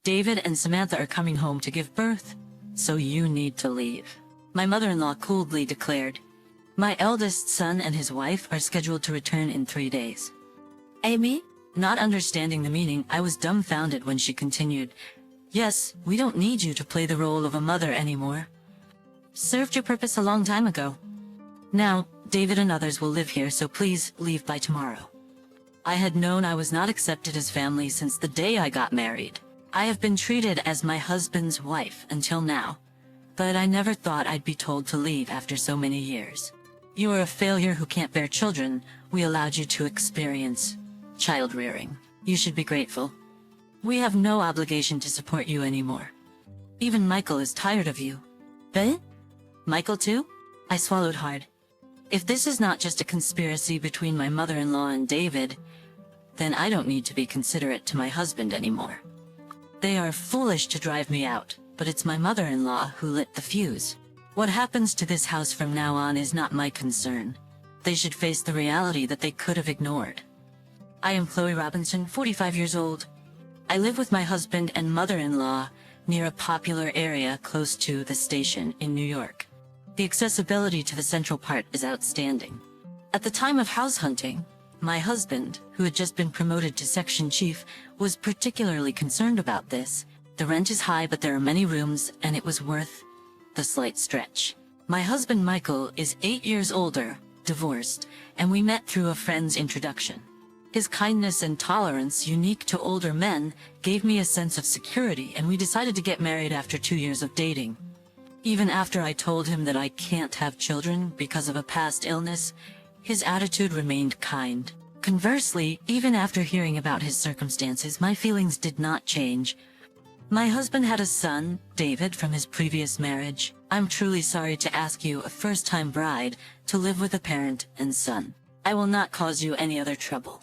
David and Samantha are coming home to give birth, so you need to leave. My mother-in-law coldly declared. My eldest son and his wife are scheduled to return in 3 days. Amy? Not understanding the meaning, I was dumbfounded when she continued. Yes, we don't need you to play the role of a mother anymore. Served your purpose a long time ago. Now, David and others will live here, so please leave by tomorrow. I had known I was not accepted as family since the day I got married. I have been treated as my husband's wife until now, but I never thought I'd be told to leave after so many years. You are a failure who can't bear children. We allowed you to experience child rearing. You should be grateful. We have no obligation to support you anymore. Even Michael is tired of you. Eh? Michael too? I swallowed hard. If this is not just a conspiracy between my mother-in-law and David, then I don't need to be considerate to my husband anymore. They are foolish to drive me out, but it's my mother-in-law who lit the fuse. What happens to this house from now on is not my concern. They should face the reality that they could have ignored. I am Chloe Robinson, 45 years old. I live with my husband and mother-in-law near a popular area close to the station in New York. The accessibility to the central part is outstanding. At the time of house hunting, my husband, who had just been promoted to section chief, was particularly concerned about this. The rent is high, but there are many rooms, and it was worth the slight stretch. My husband Michael is 8 years older, divorced, and we met through a friend's introduction. His kindness and tolerance, unique to older men, gave me a sense of security, and we decided to get married after 2 years of dating. Even after I told him that I can't have children because of a past illness, his attitude remained kind. Conversely, even after hearing about his circumstances, my feelings did not change. My husband had a son, David, from his previous marriage. I'm truly sorry to ask you, a first-time bride, to live with a parent and son. I will not cause you any other trouble.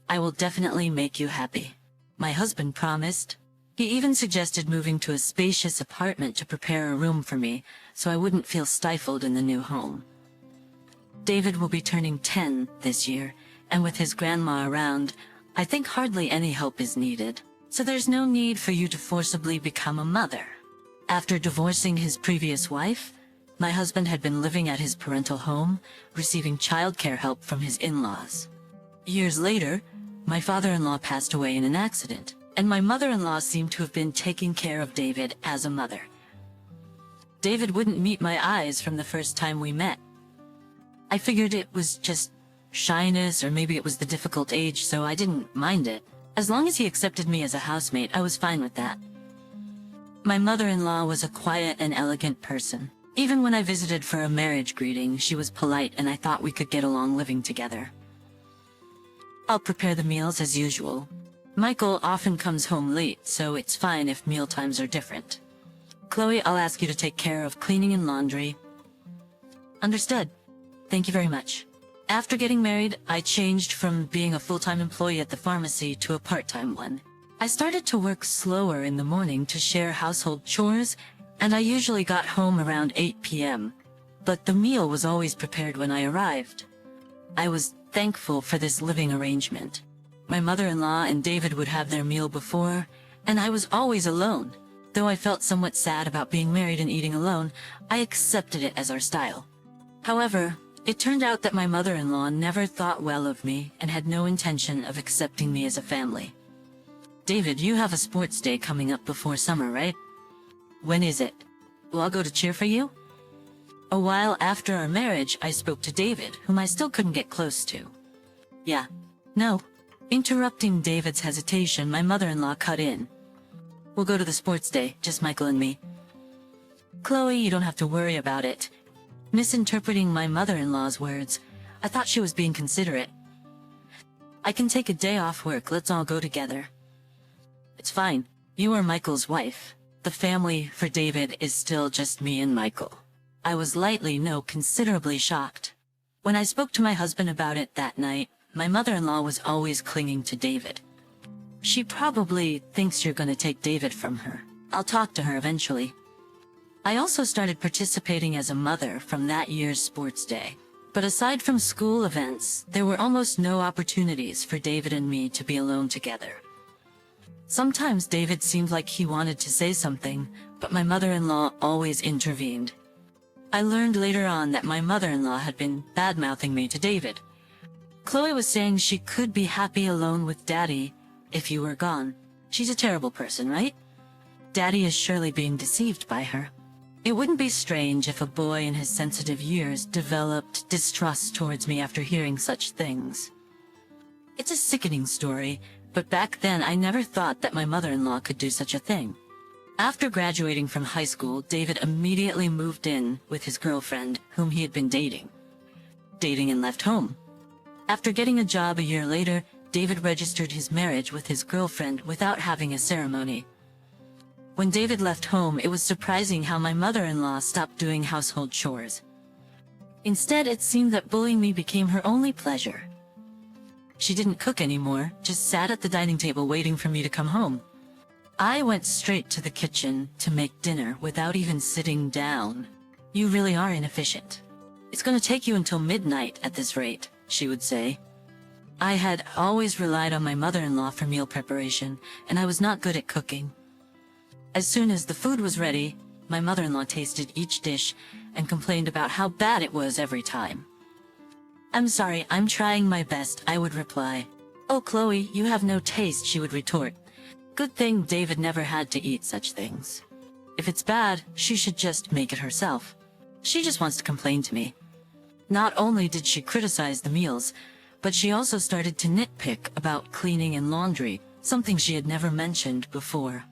I will definitely make you happy. My husband promised. He even suggested moving to a spacious apartment to prepare a room for me, so I wouldn't feel stifled in the new home. David will be turning 10 this year, and with his grandma around, I think hardly any help is needed. So there's no need for you to forcibly become a mother. After divorcing his previous wife, my husband had been living at his parental home, receiving childcare help from his in-laws. Years later, my father-in-law passed away in an accident, and my mother-in-law seemed to have been taking care of David as a mother. David wouldn't meet my eyes from the first time we met. I figured it was just shyness, or maybe it was the difficult age, so I didn't mind it. As long as he accepted me as a housemate, I was fine with that. My mother-in-law was a quiet and elegant person. Even when I visited for a marriage greeting, she was polite, and I thought we could get along living together. I'll prepare the meals as usual. Michael often comes home late, so it's fine if meal times are different. Chloe, I'll ask you to take care of cleaning and laundry. Understood. Thank you very much. After getting married, I changed from being a full-time employee at the pharmacy to a part-time one. I started to work slower in the morning to share household chores, and I usually got home around 8 p.m., but the meal was always prepared when I arrived. I was thankful for this living arrangement. My mother-in-law and David would have their meal before, and I was always alone. Though I felt somewhat sad about being married and eating alone, I accepted it as our style. However, it turned out that my mother-in-law never thought well of me and had no intention of accepting me as a family. David, you have a sports day coming up before summer, right? When is it? Will I go to cheer for you? A while after our marriage, I spoke to David, whom I still couldn't get close to. Yeah. No. Interrupting David's hesitation, my mother-in-law cut in. We'll go to the sports day, just Michael and me. Chloe, you don't have to worry about it. Misinterpreting my mother-in-law's words, I thought she was being considerate. I can take a day off work, let's all go together. It's fine. You are Michael's wife. The family for David is still just me and Michael. I was considerably shocked. When I spoke to my husband about it that night, my mother-in-law was always clinging to David. She probably thinks you're gonna take David from her. I'll talk to her eventually. I also started participating as a mother from that year's sports day. But aside from school events, there were almost no opportunities for David and me to be alone together. Sometimes David seemed like he wanted to say something, but my mother-in-law always intervened. I learned later on that my mother-in-law had been bad-mouthing me to David. Chloe was saying she could be happy alone with Daddy if you were gone. She's a terrible person, right? Daddy is surely being deceived by her. It wouldn't be strange if a boy in his sensitive years developed distrust towards me after hearing such things. It's a sickening story, but back then I never thought that my mother-in-law could do such a thing. After graduating from high school, David immediately moved in with his girlfriend, whom he had been dating and left home. After getting a job a year later, David registered his marriage with his girlfriend without having a ceremony. When David left home, it was surprising how my mother-in-law stopped doing household chores. Instead, it seemed that bullying me became her only pleasure. She didn't cook anymore, just sat at the dining table waiting for me to come home. I went straight to the kitchen to make dinner without even sitting down. "You really are inefficient. It's going to take you until midnight at this rate," she would say. I had always relied on my mother-in-law for meal preparation, and I was not good at cooking. As soon as the food was ready, my mother-in-law tasted each dish and complained about how bad it was every time. "I'm sorry, I'm trying my best," I would reply. "Oh, Chloe, you have no taste," she would retort. Good thing David never had to eat such things. If it's bad, she should just make it herself. She just wants to complain to me. Not only did she criticize the meals, but she also started to nitpick about cleaning and laundry, something she had never mentioned before.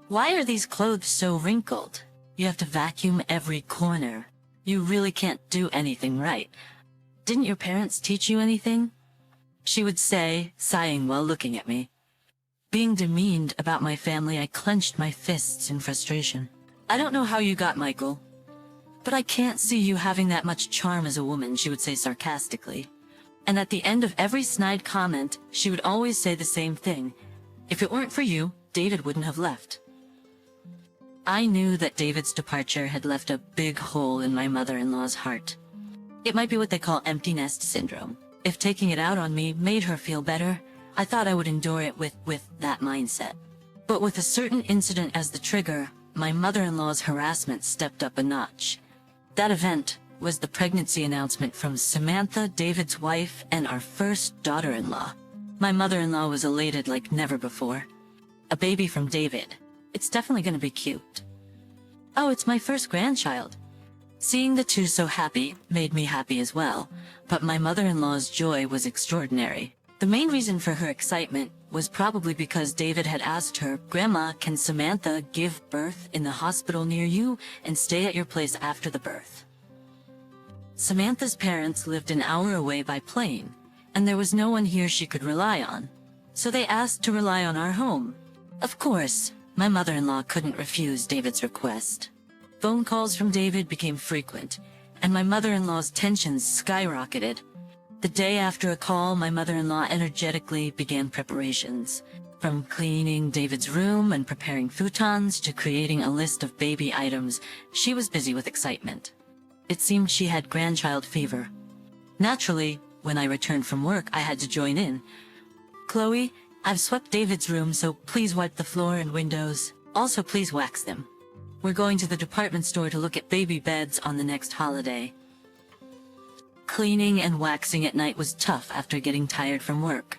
"Why are these clothes so wrinkled? You have to vacuum every corner. You really can't do anything right. Didn't your parents teach you anything?" she would say, sighing while looking at me. Being demeaned about my family, I clenched my fists in frustration. "I don't know how you got Michael, but I can't see you having that much charm as a woman," she would say sarcastically. And at the end of every snide comment, she would always say the same thing: "If it weren't for you, David wouldn't have left." I knew that David's departure had left a big hole in my mother-in-law's heart. It might be what they call empty nest syndrome. If taking it out on me made her feel better, I thought I would endure it with that mindset. But with a certain incident as the trigger, my mother-in-law's harassment stepped up a notch. That event was the pregnancy announcement from Samantha, David's wife, and our first daughter-in-law. My mother-in-law was elated like never before. "A baby from David. It's definitely going to be cute." "Oh, it's my first grandchild." Seeing the two so happy made me happy as well, but my mother-in-law's joy was extraordinary. The main reason for her excitement was probably because David had asked her, "Grandma, can Samantha give birth in the hospital near you and stay at your place after the birth?" Samantha's parents lived an hour away by plane, and there was no one here she could rely on, so they asked to rely on our home. Of course, my mother-in-law couldn't refuse David's request. Phone calls from David became frequent, and my mother-in-law's tensions skyrocketed. The day after a call, my mother-in-law energetically began preparations. From cleaning David's room and preparing futons to creating a list of baby items, she was busy with excitement. It seemed she had grandchild fever. Naturally, when I returned from work, I had to join in. "Chloe, I've swept David's room, so please wipe the floor and windows. Also, please wax them. We're going to the department store to look at baby beds on the next holiday." Cleaning and waxing at night was tough after getting tired from work.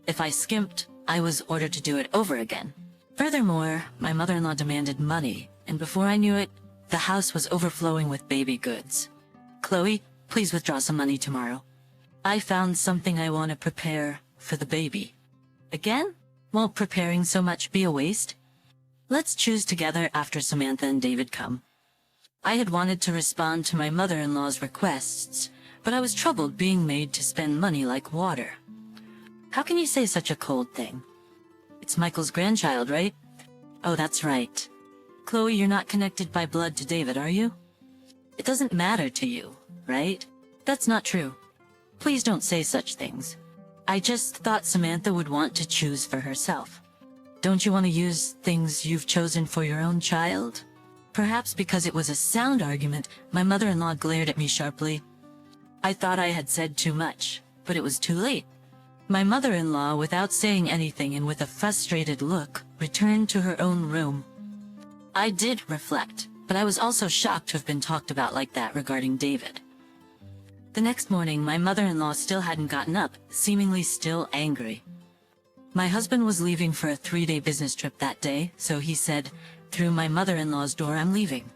If I skimped, I was ordered to do it over again. Furthermore, my mother-in-law demanded money, and before I knew it, the house was overflowing with baby goods. "Chloe, please withdraw some money tomorrow. I found something I want to prepare for the baby." Again? Won't preparing so much be a waste? Let's choose together after Samantha and David come. I had wanted to respond to my mother-in-law's requests, but I was troubled being made to spend money like water. "How can you say such a cold thing? It's Michael's grandchild, right?" "Oh, that's right. Chloe, you're not connected by blood to David, are you? It doesn't matter to you, right?" "That's not true. Please don't say such things. I just thought Samantha would want to choose for herself. Don't you want to use things you've chosen for your own child?" Perhaps because it was a sound argument, my mother-in-law glared at me sharply. I thought I had said too much, but it was too late. My mother-in-law, without saying anything and with a frustrated look, returned to her own room. I did reflect, but I was also shocked to have been talked about like that regarding David. The next morning, my mother-in-law still hadn't gotten up, seemingly still angry. My husband was leaving for a 3-day business trip that day, so he said, through my mother-in-law's door, "I'm leaving."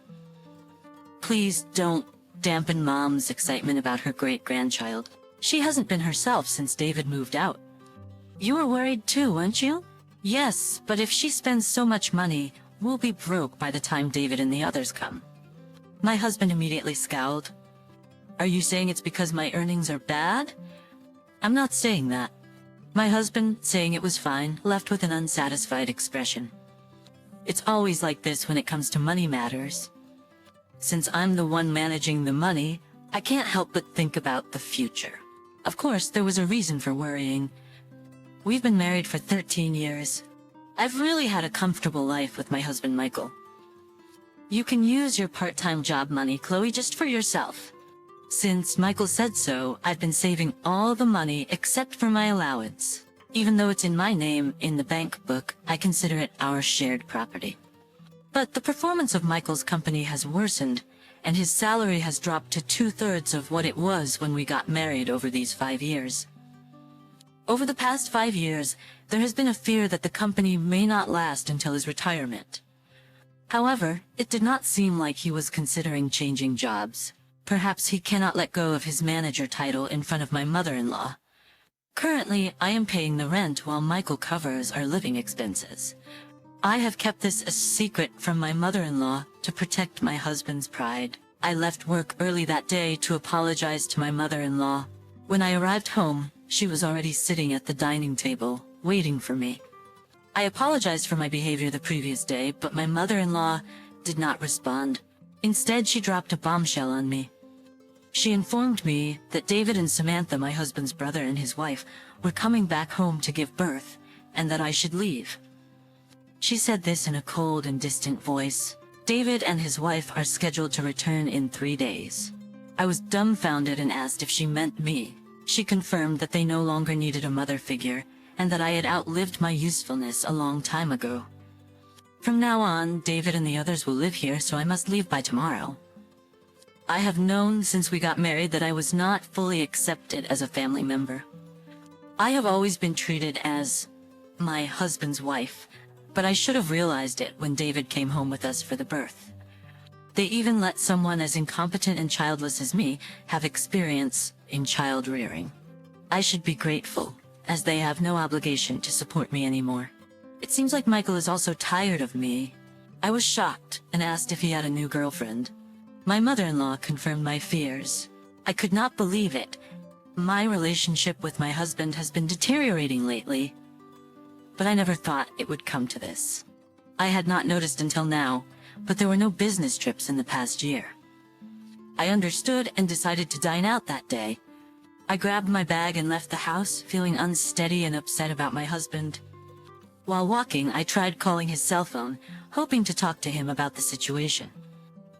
Please don't dampen Mom's excitement about her great-grandchild. She hasn't been herself since David moved out. You were worried too, weren't you? Yes, but if she spends so much money, we'll be broke by the time David and the others come. My husband immediately scowled. Are you saying it's because my earnings are bad? I'm not saying that. My husband, saying it was fine, left with an unsatisfied expression. It's always like this when it comes to money matters. Since I'm the one managing the money, I can't help but think about the future. Of course, there was a reason for worrying. We've been married for 13 years. I've really had a comfortable life with my husband, Michael. You can use your part-time job money, Chloe, just for yourself. Since Michael said so, I've been saving all the money except for my allowance. Even though it's in my name in the bank book, I consider it our shared property. But the performance of Michael's company has worsened, and his salary has dropped to 2/3 of what it was when we got married over these 5 years. Over the past 5 years, there has been a fear that the company may not last until his retirement. However, it did not seem like he was considering changing jobs. Perhaps he cannot let go of his manager title in front of my mother-in-law. Currently, I am paying the rent while Michael covers our living expenses. I have kept this a secret from my mother-in-law to protect my husband's pride. I left work early that day to apologize to my mother-in-law. When I arrived home, she was already sitting at the dining table, waiting for me. I apologized for my behavior the previous day, but my mother-in-law did not respond. Instead, she dropped a bombshell on me. She informed me that David and Samantha, my husband's brother and his wife, were coming back home to give birth, and that I should leave. She said this in a cold and distant voice. David and his wife are scheduled to return in 3 days. I was dumbfounded and asked if she meant me. She confirmed that they no longer needed a mother figure, and that I had outlived my usefulness a long time ago. From now on, David and the others will live here, so I must leave by tomorrow. I have known since we got married that I was not fully accepted as a family member. I have always been treated as my husband's wife, but I should have realized it when David came home with us for the birth. They even let someone as incompetent and childless as me have experience in child rearing. I should be grateful, as they have no obligation to support me anymore. It seems like Michael is also tired of me. I was shocked and asked if he had a new girlfriend. My mother-in-law confirmed my fears. I could not believe it. My relationship with my husband has been deteriorating lately. But I never thought it would come to this. I had not noticed until now, but there were no business trips in the past year. I understood and decided to dine out that day. I grabbed my bag and left the house, feeling unsteady and upset about my husband. While walking, I tried calling his cell phone, hoping to talk to him about the situation.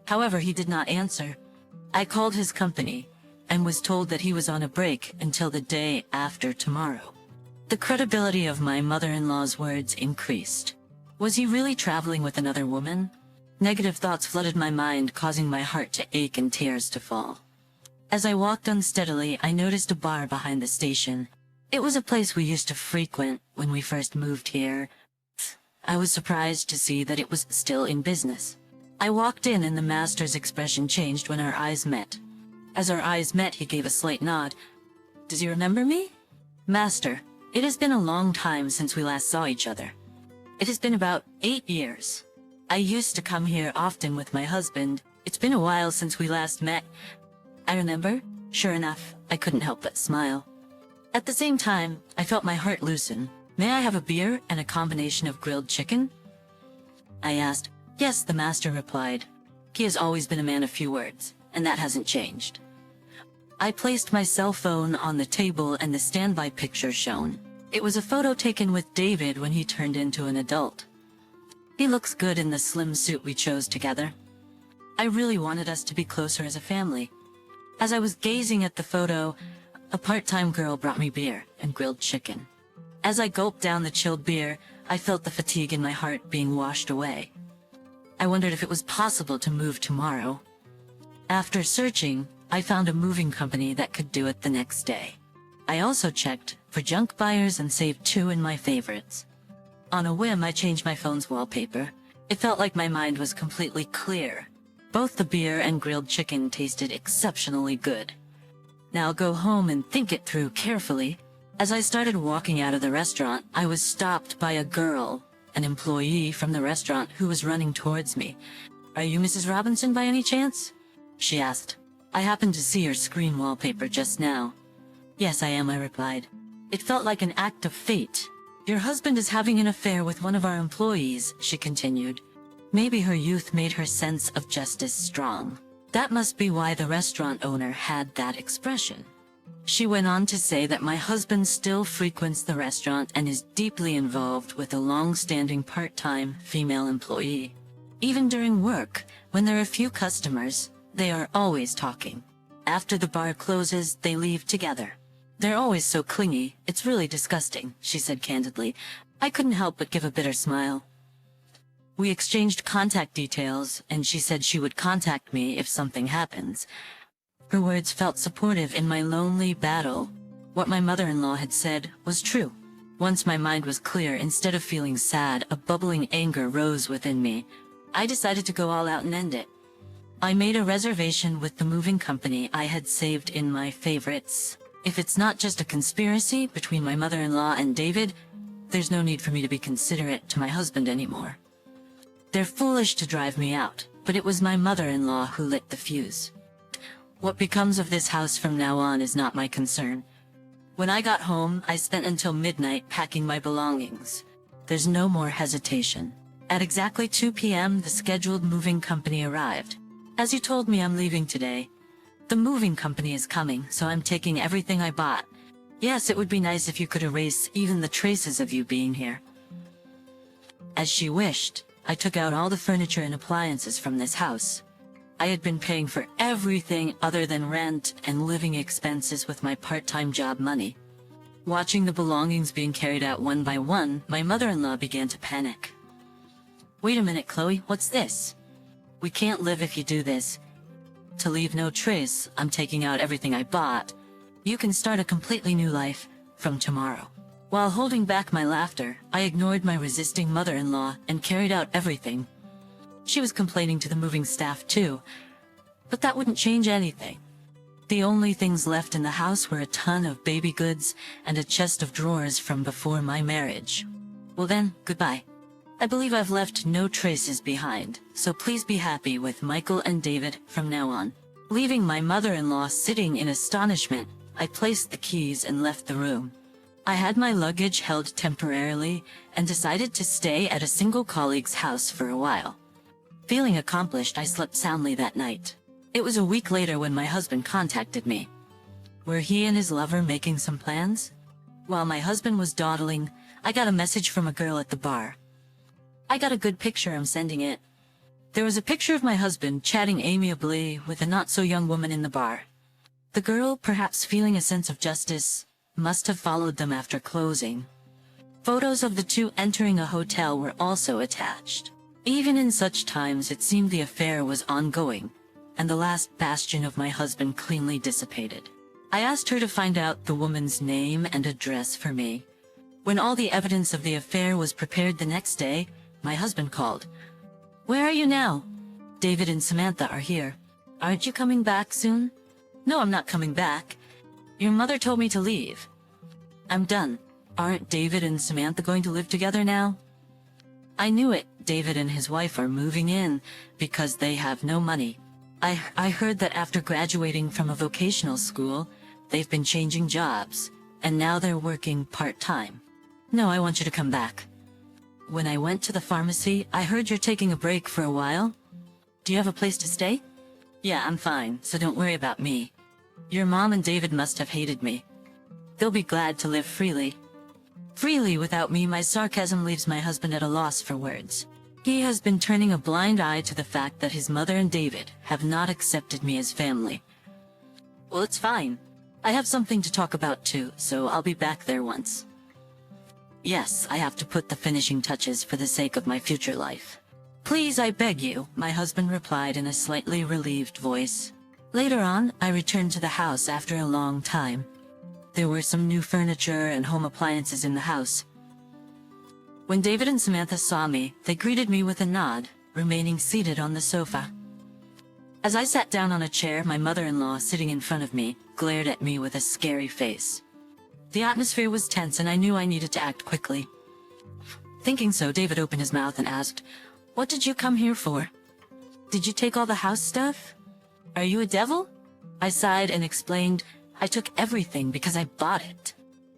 However, he did not answer. I called his company and was told that he was on a break until the day after tomorrow. The credibility of my mother-in-law's words increased. Was he really traveling with another woman? Negative thoughts flooded my mind, causing my heart to ache and tears to fall. As I walked unsteadily, I noticed a bar behind the station. It was a place we used to frequent when we first moved here. I was surprised to see that it was still in business. I walked in and the master's expression changed when our eyes met. As our eyes met, he gave a slight nod. Does he remember me? Master, it has been a long time since we last saw each other. It has been about 8 years. I used to come here often with my husband. It's been a while since we last met. I remember. Sure enough, I couldn't help but smile. At the same time, I felt my heart loosen. May I have a beer and a combination of grilled chicken? I asked. Yes, the master replied. He has always been a man of few words, and that hasn't changed. I placed my cell phone on the table and the standby picture shown. It was a photo taken with David when he turned into an adult. He looks good in the slim suit we chose together. I really wanted us to be closer as a family. As I was gazing at the photo, A part-time girl brought me beer and grilled chicken. As I gulped down the chilled beer, I felt the fatigue in my heart being washed away. I wondered if it was possible to move tomorrow. After searching, I found a moving company that could do it the next day. I also checked for junk buyers and saved 2 in my favorites. On a whim, I changed my phone's wallpaper. It felt like my mind was completely clear. Both the beer and grilled chicken tasted exceptionally good. Now I'll go home and think it through carefully. As I started walking out of the restaurant, I was stopped by a girl, an employee from the restaurant, who was running towards me. "Are you Mrs. Robinson by any chance?" she asked. I happened to see her screen wallpaper just now. "Yes, I am," I replied. It felt like an act of fate. "Your husband is having an affair with one of our employees," she continued. Maybe her youth made her sense of justice strong. That must be why the restaurant owner had that expression. She went on to say that my husband still frequents the restaurant and is deeply involved with a long-standing part-time female employee. Even during work, when there are few customers, they are always talking. After the bar closes, they leave together. "They're always so clingy, it's really disgusting," she said candidly. I couldn't help but give a bitter smile. We exchanged contact details, and she said she would contact me if something happens. Her words felt supportive in my lonely battle. What my mother-in-law had said was true. Once my mind was clear, instead of feeling sad, a bubbling anger rose within me. I decided to go all out and end it. I made a reservation with the moving company I had saved in my favorites. If it's not just a conspiracy between my mother-in-law and David, there's no need for me to be considerate to my husband anymore. They're foolish to drive me out, but it was my mother-in-law who lit the fuse. What becomes of this house from now on is not my concern. When I got home, I spent until midnight packing my belongings. There's no more hesitation. At exactly 2 p.m., the scheduled moving company arrived. "As you told me, I'm leaving today. The moving company is coming, so I'm taking everything I bought. Yes, it would be nice if you could erase even the traces of you being here." As she wished, I took out all the furniture and appliances from this house. I had been paying for everything other than rent and living expenses with my part-time job money. Watching the belongings being carried out one by one, my mother-in-law began to panic. "Wait a minute, Chloe, what's this? We can't live if you do this. To leave no trace, I'm taking out everything I bought. You can start a completely new life from tomorrow." While holding back my laughter, I ignored my resisting mother-in-law and carried out everything. She was complaining to the moving staff too, but that wouldn't change anything. The only things left in the house were a ton of baby goods and a chest of drawers from before my marriage. Well then, goodbye. I believe I've left no traces behind, so please be happy with Michael and David from now on. Leaving my mother-in-law sitting in astonishment, I placed the keys and left the room. I had my luggage held temporarily and decided to stay at a single colleague's house for a while. Feeling accomplished, I slept soundly that night. It was a week later when my husband contacted me. Were he and his lover making some plans? While my husband was dawdling, I got a message from a girl at the bar. I got a good picture, I'm sending it. There was a picture of my husband chatting amiably with a not-so-young woman in the bar. The girl, perhaps feeling a sense of justice, must have followed them after closing. Photos of the two entering a hotel were also attached. Even in such times, it seemed the affair was ongoing, and the last bastion of my husband cleanly dissipated. I asked her to find out the woman's name and address for me. When all the evidence of the affair was prepared the next day, my husband called. "Where are you now?" "David and Samantha are here." "Aren't you coming back soon?" "No, I'm not coming back. Your mother told me to leave." "I'm done. Aren't David and Samantha going to live together now?" "I knew it. David and his wife are moving in because they have no money. I heard that after graduating from a vocational school, they've been changing jobs, and now they're working part-time." "No, I want you to come back." "When I went to the pharmacy, I heard you're taking a break for a while. Do you have a place to stay?" "Yeah, I'm fine, so don't worry about me. Your mom and David must have hated me. They'll be glad to live freely." Freely without me, my sarcasm leaves my husband at a loss for words. He has been turning a blind eye to the fact that his mother and David have not accepted me as family. "Well, it's fine. I have something to talk about too, so I'll be back there once. Yes, I have to put the finishing touches for the sake of my future life. Please, I beg you, my husband replied in a slightly relieved voice. Later on, I returned to the house after a long time. There were some new furniture and home appliances in the house. When David and Samantha saw me, they greeted me with a nod, remaining seated on the sofa. As I sat down on a chair, my mother-in-law, sitting in front of me, glared at me with a scary face. The atmosphere was tense and I knew I needed to act quickly. Thinking so, David opened his mouth and asked, "What did you come here for? Did you take all the house stuff? Are you a devil?" I sighed and explained, "I took everything because I bought it.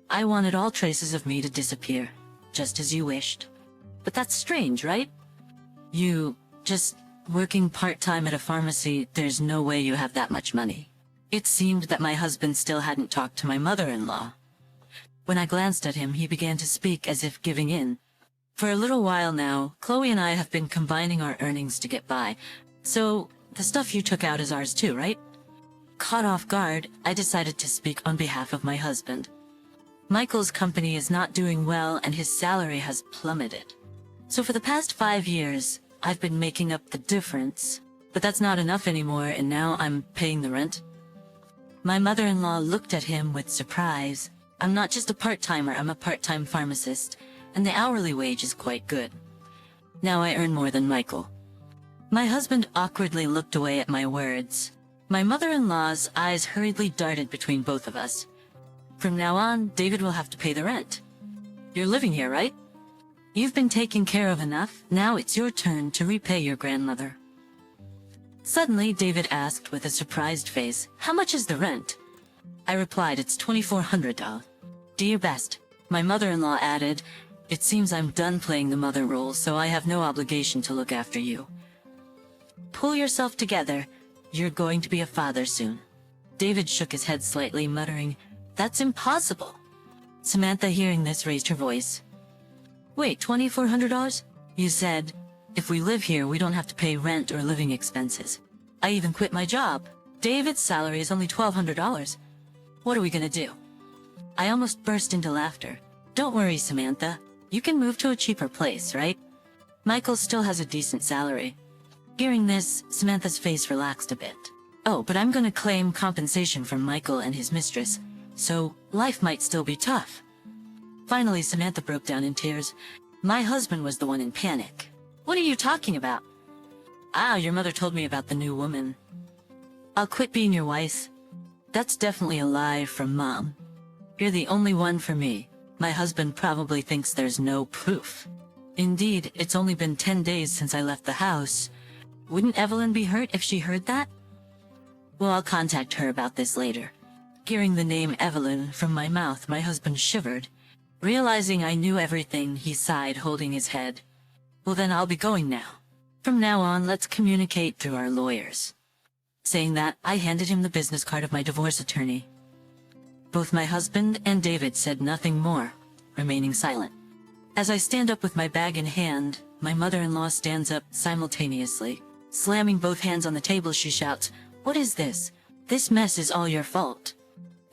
I wanted all traces of me to disappear, just as you wished. But that's strange, right? You just working part-time at a pharmacy, there's no way you have that much money." It seemed that my husband still hadn't talked to my mother-in-law. When I glanced at him, he began to speak as if giving in. "For a little while now, Chloe and I have been combining our earnings to get by. So, the stuff you took out is ours too, right?" Caught off guard, I decided to speak on behalf of my husband. Michael's company is not doing well and his salary has plummeted. So for the past 5 years, I've been making up the difference. But that's not enough anymore and now I'm paying the rent. My mother-in-law looked at him with surprise. "I'm not just a part-timer, I'm a part-time pharmacist, and the hourly wage is quite good. Now I earn more than Michael." My husband awkwardly looked away at my words. My mother-in-law's eyes hurriedly darted between both of us. "From now on, David will have to pay the rent. You're living here, right? You've been taken care of enough, now it's your turn to repay your grandmother." Suddenly, David asked with a surprised face, "How much is the rent?" I replied, "It's $2,400. Do your best." My mother-in-law added, "It seems I'm done playing the mother role, so I have no obligation to look after you. Pull yourself together, you're going to be a father soon." David shook his head slightly, muttering, "That's impossible." Samantha, hearing this, raised her voice. "Wait, $2,400? You said, if we live here, we don't have to pay rent or living expenses. I even quit my job. David's salary is only $1,200. What are we gonna do?" I almost burst into laughter. "Don't worry, Samantha. You can move to a cheaper place, right? Michael still has a decent salary." Hearing this, Samantha's face relaxed a bit. "Oh, but I'm gonna claim compensation from Michael and his mistress, so life might still be tough." Finally, Samantha broke down in tears. My husband was the one in panic. "What are you talking about?" "Ah, your mother told me about the new woman." "I'll quit being your wife." "That's definitely a lie from Mom. You're the only one for me. My husband probably thinks there's no proof. Indeed, it's only been 10 days since I left the house. Wouldn't Evelyn be hurt if she heard that?" "Well, I'll contact her about this later." Hearing the name Evelyn from my mouth, my husband shivered. Realizing I knew everything, he sighed, holding his head. "Well, then I'll be going now. From now on, let's communicate through our lawyers." Saying that, I handed him the business card of my divorce attorney. Both my husband and David said nothing more, remaining silent. As I stand up with my bag in hand, my mother-in-law stands up simultaneously. Slamming both hands on the table, she shouts, "What is this? This mess is all your fault."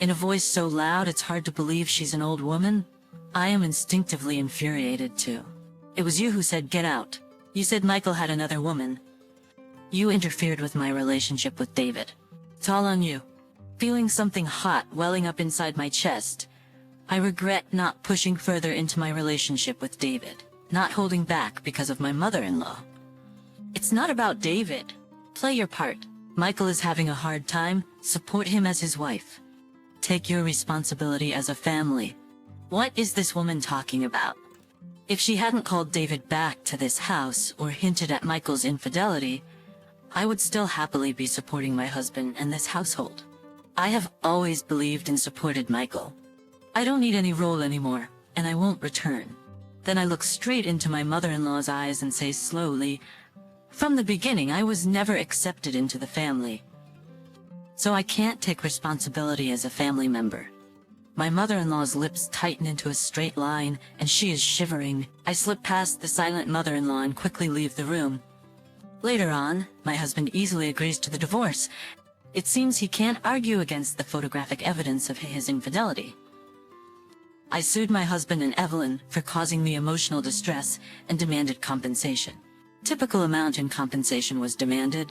In a voice so loud it's hard to believe she's an old woman, I am instinctively infuriated too. "It was you who said get out. You said Michael had another woman. You interfered with my relationship with David. It's all on you." Feeling something hot welling up inside my chest, I regret not pushing further into my relationship with David, not holding back because of my mother-in-law. "It's not about David. Play your part. Michael is having a hard time. Support him as his wife. Take your responsibility as a family. What is this woman talking about?" If she hadn't called David back to this house or hinted at Michael's infidelity, I would still happily be supporting my husband and this household. I have always believed and supported Michael. I don't need any role anymore, and I won't return. Then I look straight into my mother-in-law's eyes and say slowly, "From the beginning, I was never accepted into the family. So I can't take responsibility as a family member." My mother-in-law's lips tighten into a straight line, and she is shivering. I slip past the silent mother-in-law and quickly leave the room. Later on, my husband easily agrees to the divorce, It seems he can't argue against the photographic evidence of his infidelity. I sued my husband and Evelyn for causing me emotional distress and demanded compensation. Typical amount in compensation was demanded.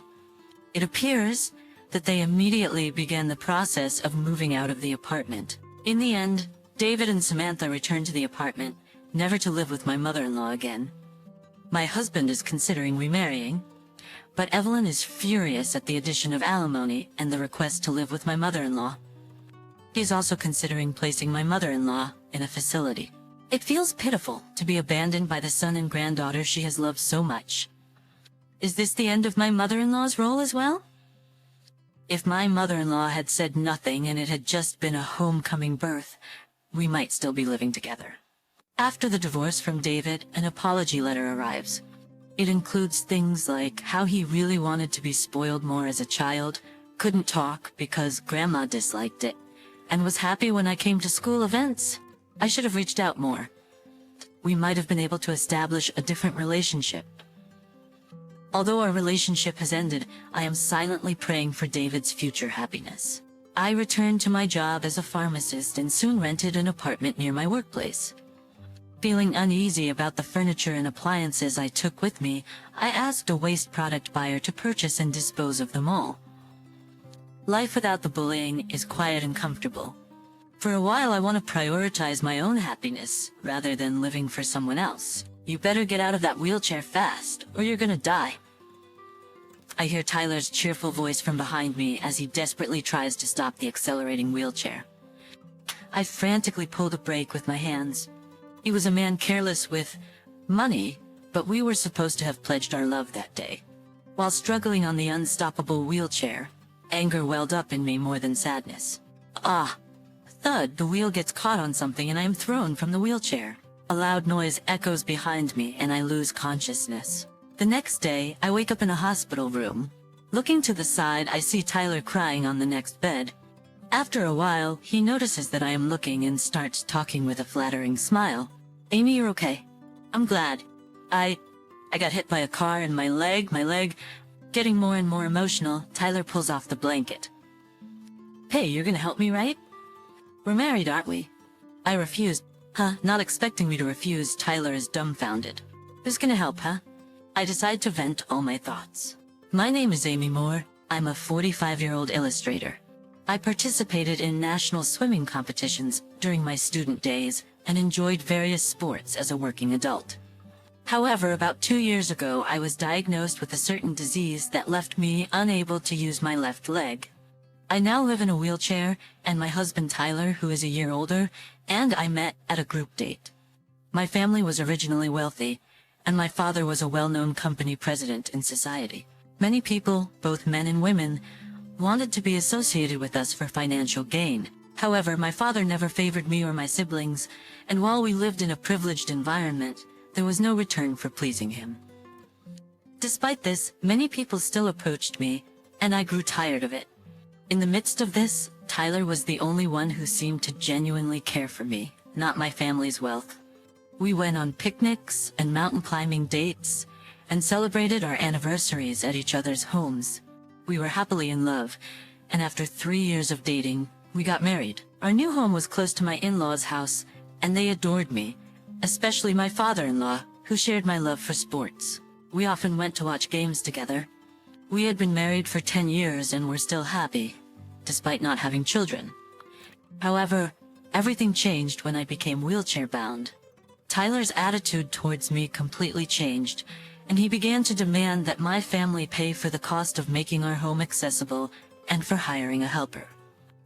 It appears that they immediately began the process of moving out of the apartment. In the end, David and Samantha returned to the apartment, never to live with my mother-in-law again. My husband is considering remarrying, but Evelyn is furious at the addition of alimony and the request to live with my mother-in-law. He's also considering placing my mother-in-law in a facility. It feels pitiful to be abandoned by the son and granddaughter she has loved so much. Is this the end of my mother-in-law's role as well? If my mother-in-law had said nothing and it had just been a homecoming birth, we might still be living together. After the divorce from David, an apology letter arrives. It includes things like how he really wanted to be spoiled more as a child, couldn't talk because grandma disliked it, and was happy when I came to school events. I should have reached out more. We might have been able to establish a different relationship. Although our relationship has ended, I am silently praying for David's future happiness. I returned to my job as a pharmacist and soon rented an apartment near my workplace. Feeling uneasy about the furniture and appliances I took with me, I asked a waste product buyer to purchase and dispose of them all. Life without the bullying is quiet and comfortable. For a while I want to prioritize my own happiness rather than living for someone else. You better get out of that wheelchair fast, or you're gonna die. I hear Tyler's cheerful voice from behind me as he desperately tries to stop the accelerating wheelchair. I frantically pull the brake with my hands. He was a man careless with money, but we were supposed to have pledged our love that day. While struggling on the unstoppable wheelchair, anger welled up in me more than sadness. Ah! Thud, the wheel gets caught on something and I am thrown from the wheelchair. A loud noise echoes behind me and I lose consciousness. The next day, I wake up in a hospital room. Looking to the side, I see Tyler crying on the next bed. After a while, he notices that I am looking and starts talking with a flattering smile. Amy, you're okay. I'm glad. I got hit by a car and my leg. Getting more and more emotional, Tyler pulls off the blanket. Hey, you're gonna help me, right? We're married, aren't we? I refused. Huh, not expecting me to refuse, Tyler is dumbfounded. Who's gonna help, huh? I decide to vent all my thoughts. My name is Amy Moore. I'm a 45-year-old illustrator. I participated in national swimming competitions during my student days and enjoyed various sports as a working adult. However, about 2 years ago, I was diagnosed with a certain disease that left me unable to use my left leg. I now live in a wheelchair, and my husband Tyler, who is a year older, and I met at a group date. My family was originally wealthy, and my father was a well-known company president in society. Many people, both men and women, wanted to be associated with us for financial gain. However, my father never favored me or my siblings, and while we lived in a privileged environment, there was no return for pleasing him. Despite this, many people still approached me, and I grew tired of it. In the midst of this, Tyler was the only one who seemed to genuinely care for me, not my family's wealth. We went on picnics and mountain climbing dates, and celebrated our anniversaries at each other's homes. We were happily in love, and after 3 years of dating, we got married. Our new home was close to my in-laws' house, and they adored me, especially my father-in-law, who shared my love for sports. We often went to watch games together. We had been married for 10 years and were still happy, despite not having children. However, everything changed when I became wheelchair-bound. Tyler's attitude towards me completely changed, and he began to demand that my family pay for the cost of making our home accessible and for hiring a helper.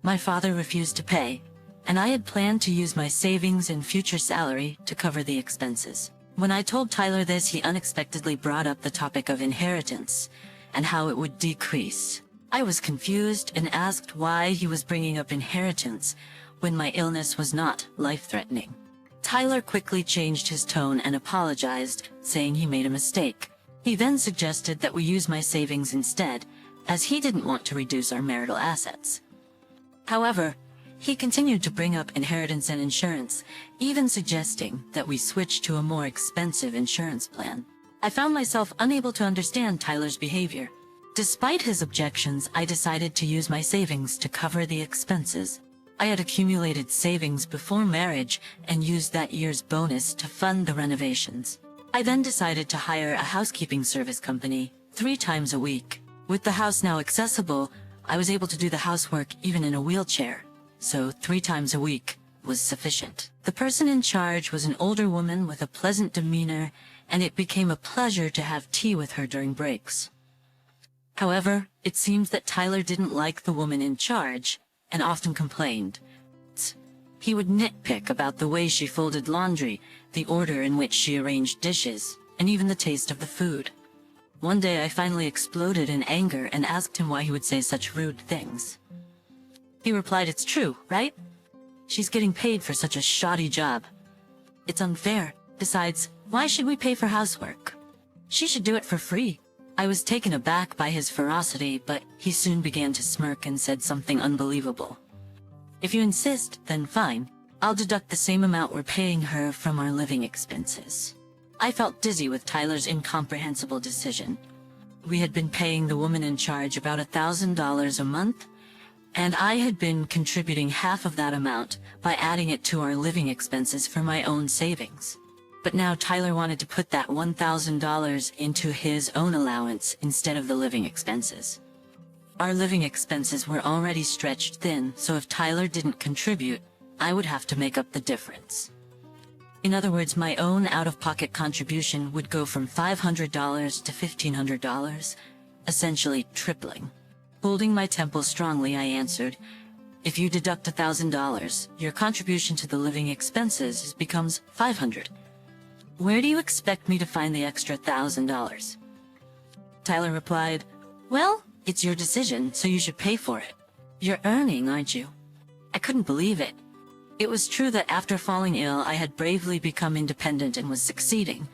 My father refused to pay, and I had planned to use my savings and future salary to cover the expenses. When I told Tyler this, he unexpectedly brought up the topic of inheritance and how it would decrease. I was confused and asked why he was bringing up inheritance when my illness was not life-threatening. Tyler quickly changed his tone and apologized, saying he made a mistake. He then suggested that we use my savings instead, as he didn't want to reduce our marital assets. However, he continued to bring up inheritance and insurance, even suggesting that we switch to a more expensive insurance plan. I found myself unable to understand Tyler's behavior. Despite his objections, I decided to use my savings to cover the expenses. I had accumulated savings before marriage and used that year's bonus to fund the renovations. I then decided to hire a housekeeping service company 3 times a week. With the house now accessible, I was able to do the housework even in a wheelchair, so 3 times a week was sufficient. The person in charge was an older woman with a pleasant demeanor, and it became a pleasure to have tea with her during breaks. However, it seems that Tyler didn't like the woman in charge, and often complained. He would nitpick about the way she folded laundry, the order in which she arranged dishes, and even the taste of the food. One day I finally exploded in anger and asked him why he would say such rude things. He replied, "It's true, right? She's getting paid for such a shoddy job. It's unfair. Besides, why should we pay for housework? She should do it for free." I was taken aback by his ferocity, but he soon began to smirk and said something unbelievable. "If you insist, then fine. I'll deduct the same amount we're paying her from our living expenses." I felt dizzy with Tyler's incomprehensible decision. We had been paying the woman in charge about $1,000 a month, and I had been contributing half of that amount by adding it to our living expenses for my own savings. But now Tyler wanted to put that $1,000 into his own allowance instead of the living expenses. Our living expenses were already stretched thin, so if Tyler didn't contribute, I would have to make up the difference. In other words, my own out-of-pocket contribution would go from $500 to $1,500, essentially tripling. Holding my temple strongly, I answered, "If you deduct $1,000, your contribution to the living expenses becomes $500. Where do you expect me to find the extra $1,000? Tyler replied, "Well, it's your decision, so you should pay for it. You're earning, aren't you?" I couldn't believe it. It was true that after falling ill, I had bravely become independent and was succeeding,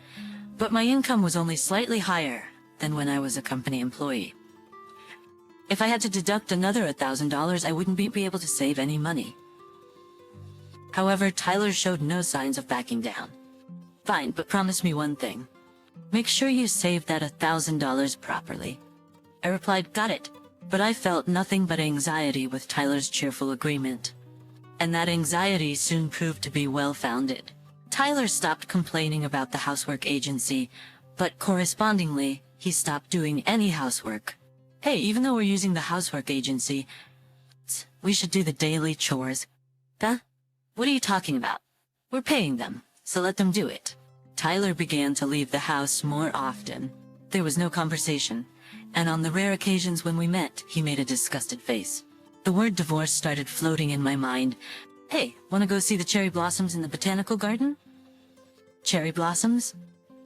but my income was only slightly higher than when I was a company employee. If I had to deduct another $1,000, I wouldn't be able to save any money. However, Tyler showed no signs of backing down. "Fine, but promise me one thing. Make sure you save that $1,000 properly." I replied, "Got it," but I felt nothing but anxiety with Tyler's cheerful agreement. And that anxiety soon proved to be well-founded. Tyler stopped complaining about the housework agency, but correspondingly, he stopped doing any housework. "Hey, even though we're using the housework agency, we should do the daily chores." "Huh? What are you talking about? We're paying them, so let them do it." Tyler began to leave the house more often. There was no conversation, and on the rare occasions when we met, he made a disgusted face. The word divorce started floating in my mind. "Hey, wanna go see the cherry blossoms in the botanical garden?" Cherry blossoms?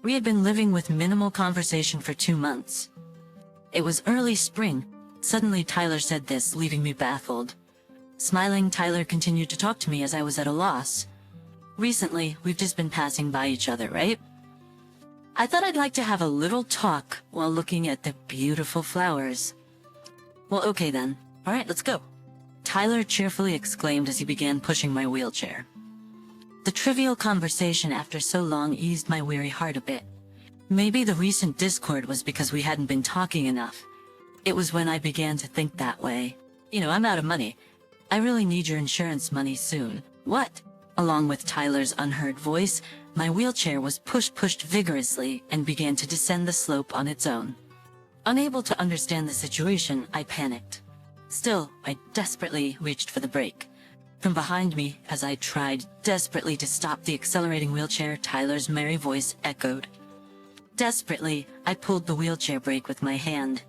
We had been living with minimal conversation for 2 months. It was early spring. Suddenly Tyler said this, leaving me baffled. Smiling, Tyler continued to talk to me as I was at a loss. "Recently, we've just been passing by each other, right? I thought I'd like to have a little talk while looking at the beautiful flowers." "Well, okay then. All right, let's go," Tyler cheerfully exclaimed as he began pushing my wheelchair. The trivial conversation after so long eased my weary heart a bit. Maybe the recent discord was because we hadn't been talking enough. It was when I began to think that way. "I'm out of money. I really need your insurance money soon." "What?" Along with Tyler's unheard voice, my wheelchair was pushed vigorously and began to descend the slope on its own. Unable to understand the situation, I panicked. Still, I desperately reached for the brake. From behind me, as I tried desperately to stop the accelerating wheelchair, Tyler's merry voice echoed. Desperately, I pulled the wheelchair brake with my hand.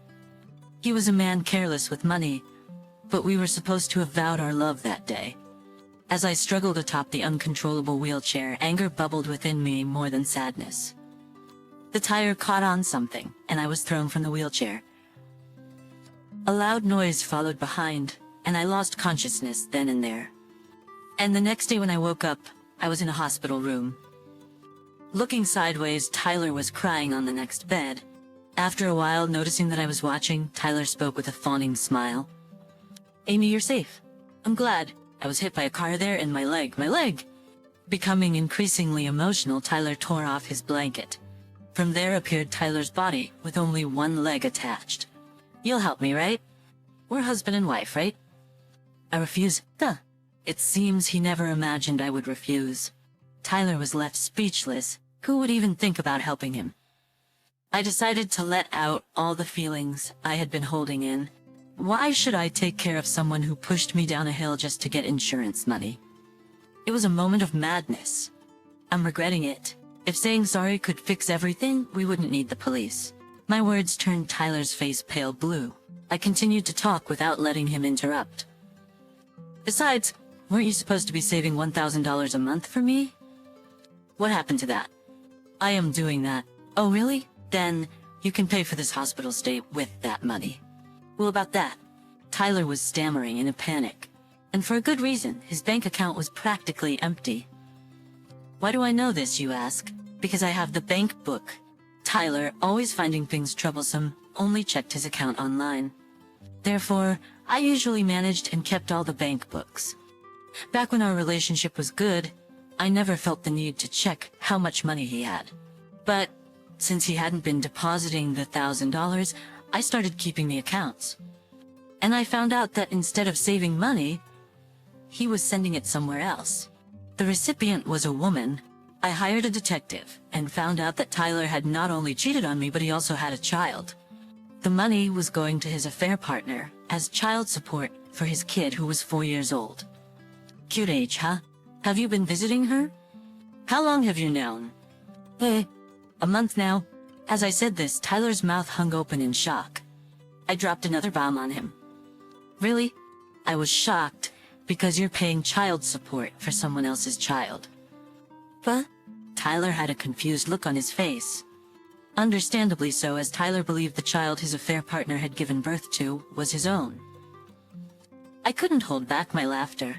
He was a man careless with money, but we were supposed to have vowed our love that day. As I struggled atop the uncontrollable wheelchair, anger bubbled within me more than sadness. The tire caught on something, and I was thrown from the wheelchair. A loud noise followed behind, and I lost consciousness then and there. And the next day when I woke up, I was in a hospital room. Looking sideways, Tyler was crying on the next bed. After a while, noticing that I was watching, Tyler spoke with a fawning smile. "Amy, you're safe. I'm glad. I was hit by a car there and my leg. Becoming increasingly emotional, Tyler tore off his blanket. From there appeared Tyler's body, with only one leg attached. You'll help me, right? We're husband and wife, right? I refuse. Duh. It seems he never imagined I would refuse. Tyler was left speechless. Who would even think about helping him? I decided to let out all the feelings I had been holding in. Why should I take care of someone who pushed me down a hill just to get insurance money? It was a moment of madness. I'm regretting it. If saying sorry could fix everything, we wouldn't need the police. My words turned Tyler's face pale blue. I continued to talk without letting him interrupt. Besides, weren't you supposed to be saving $1,000 a month for me? What happened to that? I am doing that. Oh, really? Then you can pay for this hospital stay with that money. Well, about that, Tyler was stammering in a panic. And for a good reason. His bank account was practically empty. Why do I know this, you ask? Because I have the bank book. Tyler, always finding things troublesome, only checked his account online. Therefore, I usually managed and kept all the bank books. Back when our relationship was good, I never felt the need to check how much money he had. But since he hadn't been depositing the $1,000, I started keeping the accounts. And I found out that instead of saving money, he was sending it somewhere else. The recipient was a woman. I hired a detective and found out that Tyler had not only cheated on me, but he also had a child. The money was going to his affair partner as child support for his kid who was 4 years old. Cute age, huh? Have you been visiting her? How long have you known? A month now. As I said this, Tyler's mouth hung open in shock. I dropped another bomb on him. Really? I was shocked because you're paying child support for someone else's child. But Tyler had a confused look on his face. Understandably so, as Tyler believed the child his affair partner had given birth to was his own. I couldn't hold back my laughter.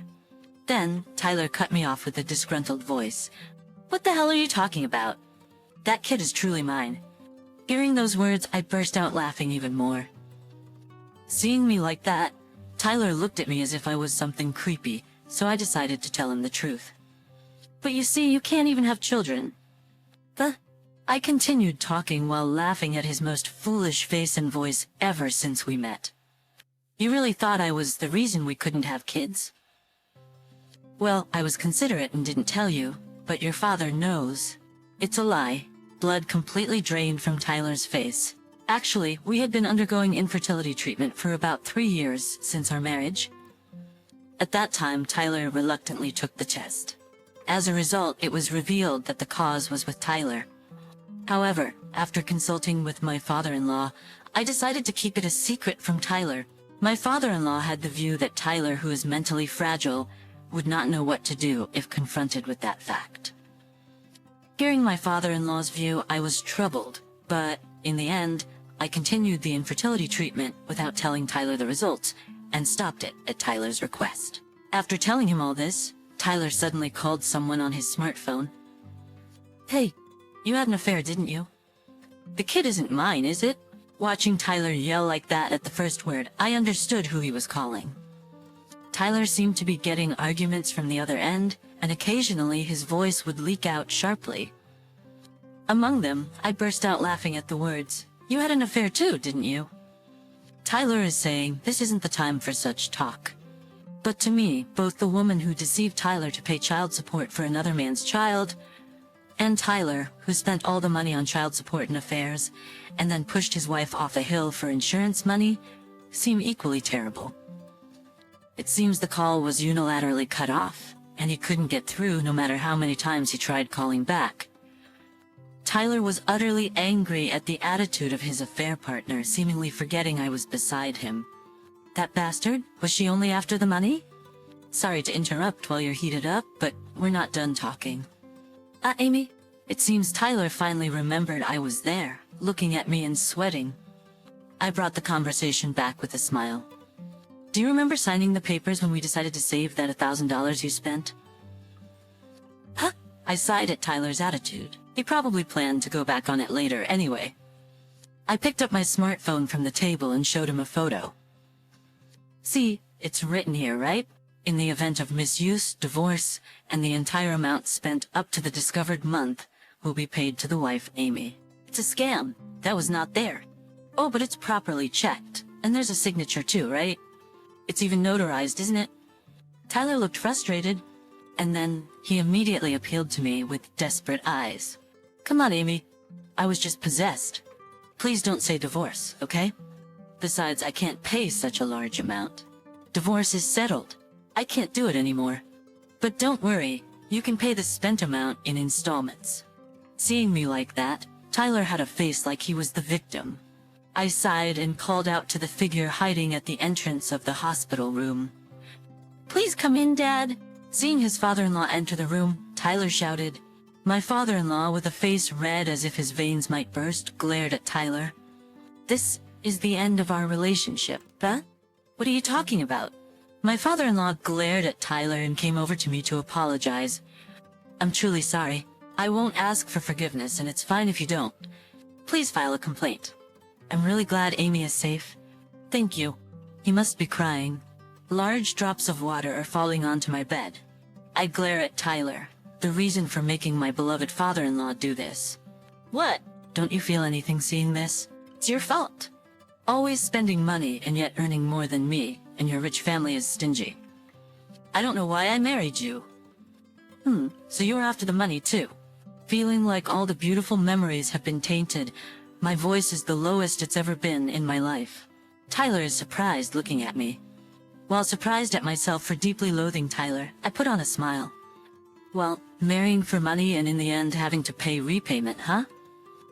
Then Tyler cut me off with a disgruntled voice. What the hell are you talking about? That kid is truly mine. Hearing those words, I burst out laughing even more. Seeing me like that, Tyler looked at me as if I was something creepy, so I decided to tell him the truth. But you see, you can't even have children. I continued talking while laughing at his most foolish face and voice ever since we met. You really thought I was the reason we couldn't have kids? Well, I was considerate and didn't tell you, but your father knows. It's a lie. Blood completely drained from Tyler's face. Actually, we had been undergoing infertility treatment for about 3 years since our marriage. At that time, Tyler reluctantly took the test. As a result, it was revealed that the cause was with Tyler. However, after consulting with my father-in-law, I decided to keep it a secret from Tyler. My father-in-law had the view that Tyler, who is mentally fragile, would not know what to do if confronted with that fact. Hearing my father-in-law's view, I was troubled, but in the end, I continued the infertility treatment without telling Tyler the results, and stopped it at Tyler's request. After telling him all this, Tyler suddenly called someone on his smartphone. Hey, you had an affair, didn't you? The kid isn't mine, is it? Watching Tyler yell like that at the first word, I understood who he was calling. Tyler seemed to be getting arguments from the other end, and occasionally his voice would leak out sharply. Among them, I burst out laughing at the words, "You had an affair too, didn't you?" Tyler is saying this isn't the time for such talk. But to me, both the woman who deceived Tyler to pay child support for another man's child, and Tyler, who spent all the money on child support and affairs, and then pushed his wife off a hill for insurance money, seem equally terrible. It seems the call was unilaterally cut off, and he couldn't get through no matter how many times he tried calling back. Tyler was utterly angry at the attitude of his affair partner, seemingly forgetting I was beside him. That bastard? Was she only after the money? Sorry to interrupt while you're heated up, but we're not done talking. Amy? It seems Tyler finally remembered I was there, looking at me and sweating. I brought the conversation back with a smile. Do you remember signing the papers when we decided to save that $1,000 you spent? Huh? I sighed at Tyler's attitude. He probably planned to go back on it later anyway. I picked up my smartphone from the table and showed him a photo. See, it's written here, right? In the event of misuse, divorce, and the entire amount spent up to the discovered month will be paid to the wife, Amy. It's a scam. That was not there. Oh, but it's properly checked. And there's a signature too, right? It's even notarized, isn't it? Tyler looked frustrated, and then he immediately appealed to me with desperate eyes. Come on, Amy. I was just possessed. Please don't say divorce, okay? Besides, I can't pay such a large amount. Divorce is settled. I can't do it anymore. But don't worry, you can pay the spent amount in installments. Seeing me like that, Tyler had a face like he was the victim. I sighed and called out to the figure hiding at the entrance of the hospital room. Please come in, Dad. Seeing his father-in-law enter the room, Tyler shouted. My father-in-law, with a face red as if his veins might burst, glared at Tyler. This is the end of our relationship, Beth? What are you talking about? My father-in-law glared at Tyler and came over to me to apologize. I'm truly sorry. I won't ask for forgiveness, and it's fine if you don't. Please file a complaint. I'm really glad Amy is safe. Thank you. He must be crying. Large drops of water are falling onto my bed. I glare at Tyler, the reason for making my beloved father-in-law do this. What? Don't you feel anything seeing this? It's your fault. Always spending money and yet earning more than me, and your rich family is stingy. I don't know why I married you. So you're after the money too. Feeling like all the beautiful memories have been tainted, my voice is the lowest it's ever been in my life. Tyler is surprised looking at me. While surprised at myself for deeply loathing Tyler, I put on a smile. Well, marrying for money and in the end having to pay repayment, huh?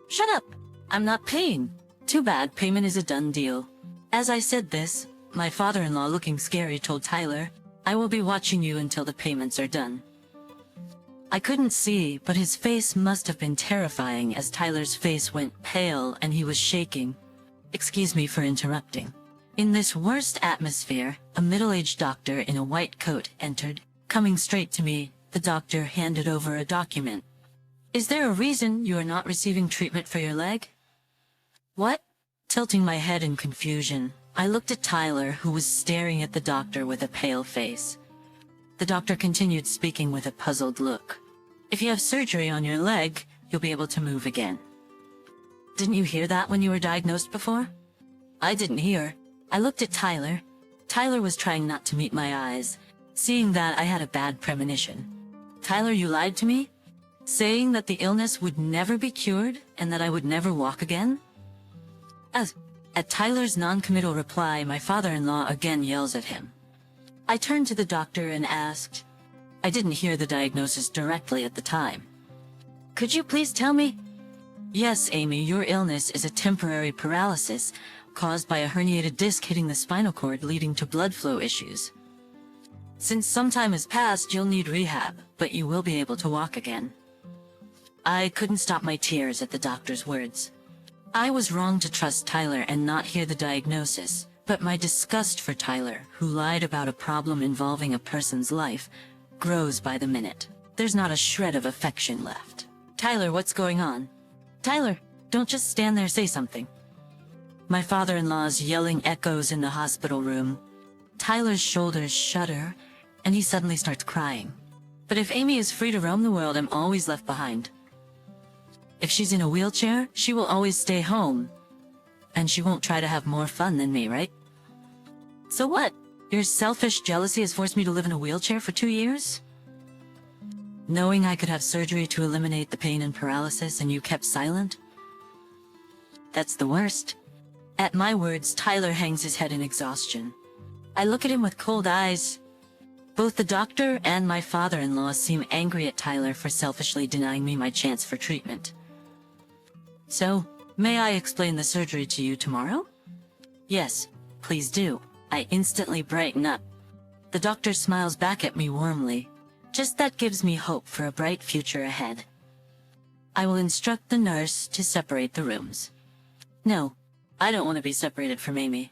Shut up! I'm not paying. Too bad, payment is a done deal. As I said this, my father-in-law, looking scary, told Tyler, I will be watching you until the payments are done. I couldn't see, but his face must have been terrifying as Tyler's face went pale and he was shaking. Excuse me for interrupting. In this worst atmosphere, a middle-aged doctor in a white coat entered. Coming straight to me, the doctor handed over a document. Is there a reason you are not receiving treatment for your leg? What? Tilting my head in confusion, I looked at Tyler, who was staring at the doctor with a pale face. The doctor continued speaking with a puzzled look. If you have surgery on your leg, you'll be able to move again. Didn't you hear that when you were diagnosed before? I didn't hear. I looked at Tyler. Tyler was trying not to meet my eyes. Seeing that, I had a bad premonition. Tyler, you lied to me? Saying that the illness would never be cured and that I would never walk again? At Tyler's non-committal reply, my father-in-law again yells at him. I turned to the doctor and asked, I didn't hear the diagnosis directly at the time. Could you please tell me? Yes, Amy, your illness is a temporary paralysis caused by a herniated disc hitting the spinal cord, leading to blood flow issues. Since some time has passed, you'll need rehab, but you will be able to walk again. I couldn't stop my tears at the doctor's words. I was wrong to trust Tyler and not hear the diagnosis, but my disgust for Tyler, who lied about a problem involving a person's life, grows by the minute. There's not a shred of affection left. Tyler, what's going on? Tyler, don't just stand there, say something. My father-in-law's yelling echoes in the hospital room. Tyler's shoulders shudder, and he suddenly starts crying. But if Amy is free to roam the world, I'm always left behind. If she's in a wheelchair, she will always stay home. And she won't try to have more fun than me, right? So what? Your selfish jealousy has forced me to live in a wheelchair for 2 years? Knowing I could have surgery to eliminate the pain and paralysis and you kept silent? That's the worst. At my words, Tyler hangs his head in exhaustion. I look at him with cold eyes. Both the doctor and my father-in-law seem angry at Tyler for selfishly denying me my chance for treatment. So, may I explain the surgery to you tomorrow? Yes, please do. I instantly brighten up. The doctor smiles back at me warmly. Just that gives me hope for a bright future ahead. I will instruct the nurse to separate the rooms. No, I don't want to be separated from Amy.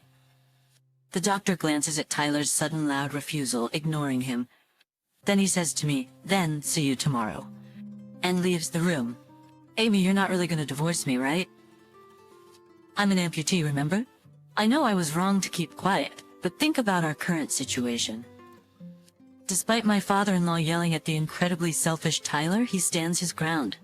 The doctor glances at Tyler's sudden loud refusal, ignoring him. Then he says to me, then see you tomorrow, and leaves the room. Amy, you're not really going to divorce me, right? I'm an amputee, remember? I know I was wrong to keep quiet, but think about our current situation. Despite my father-in-law yelling at the incredibly selfish Tyler, he stands his ground.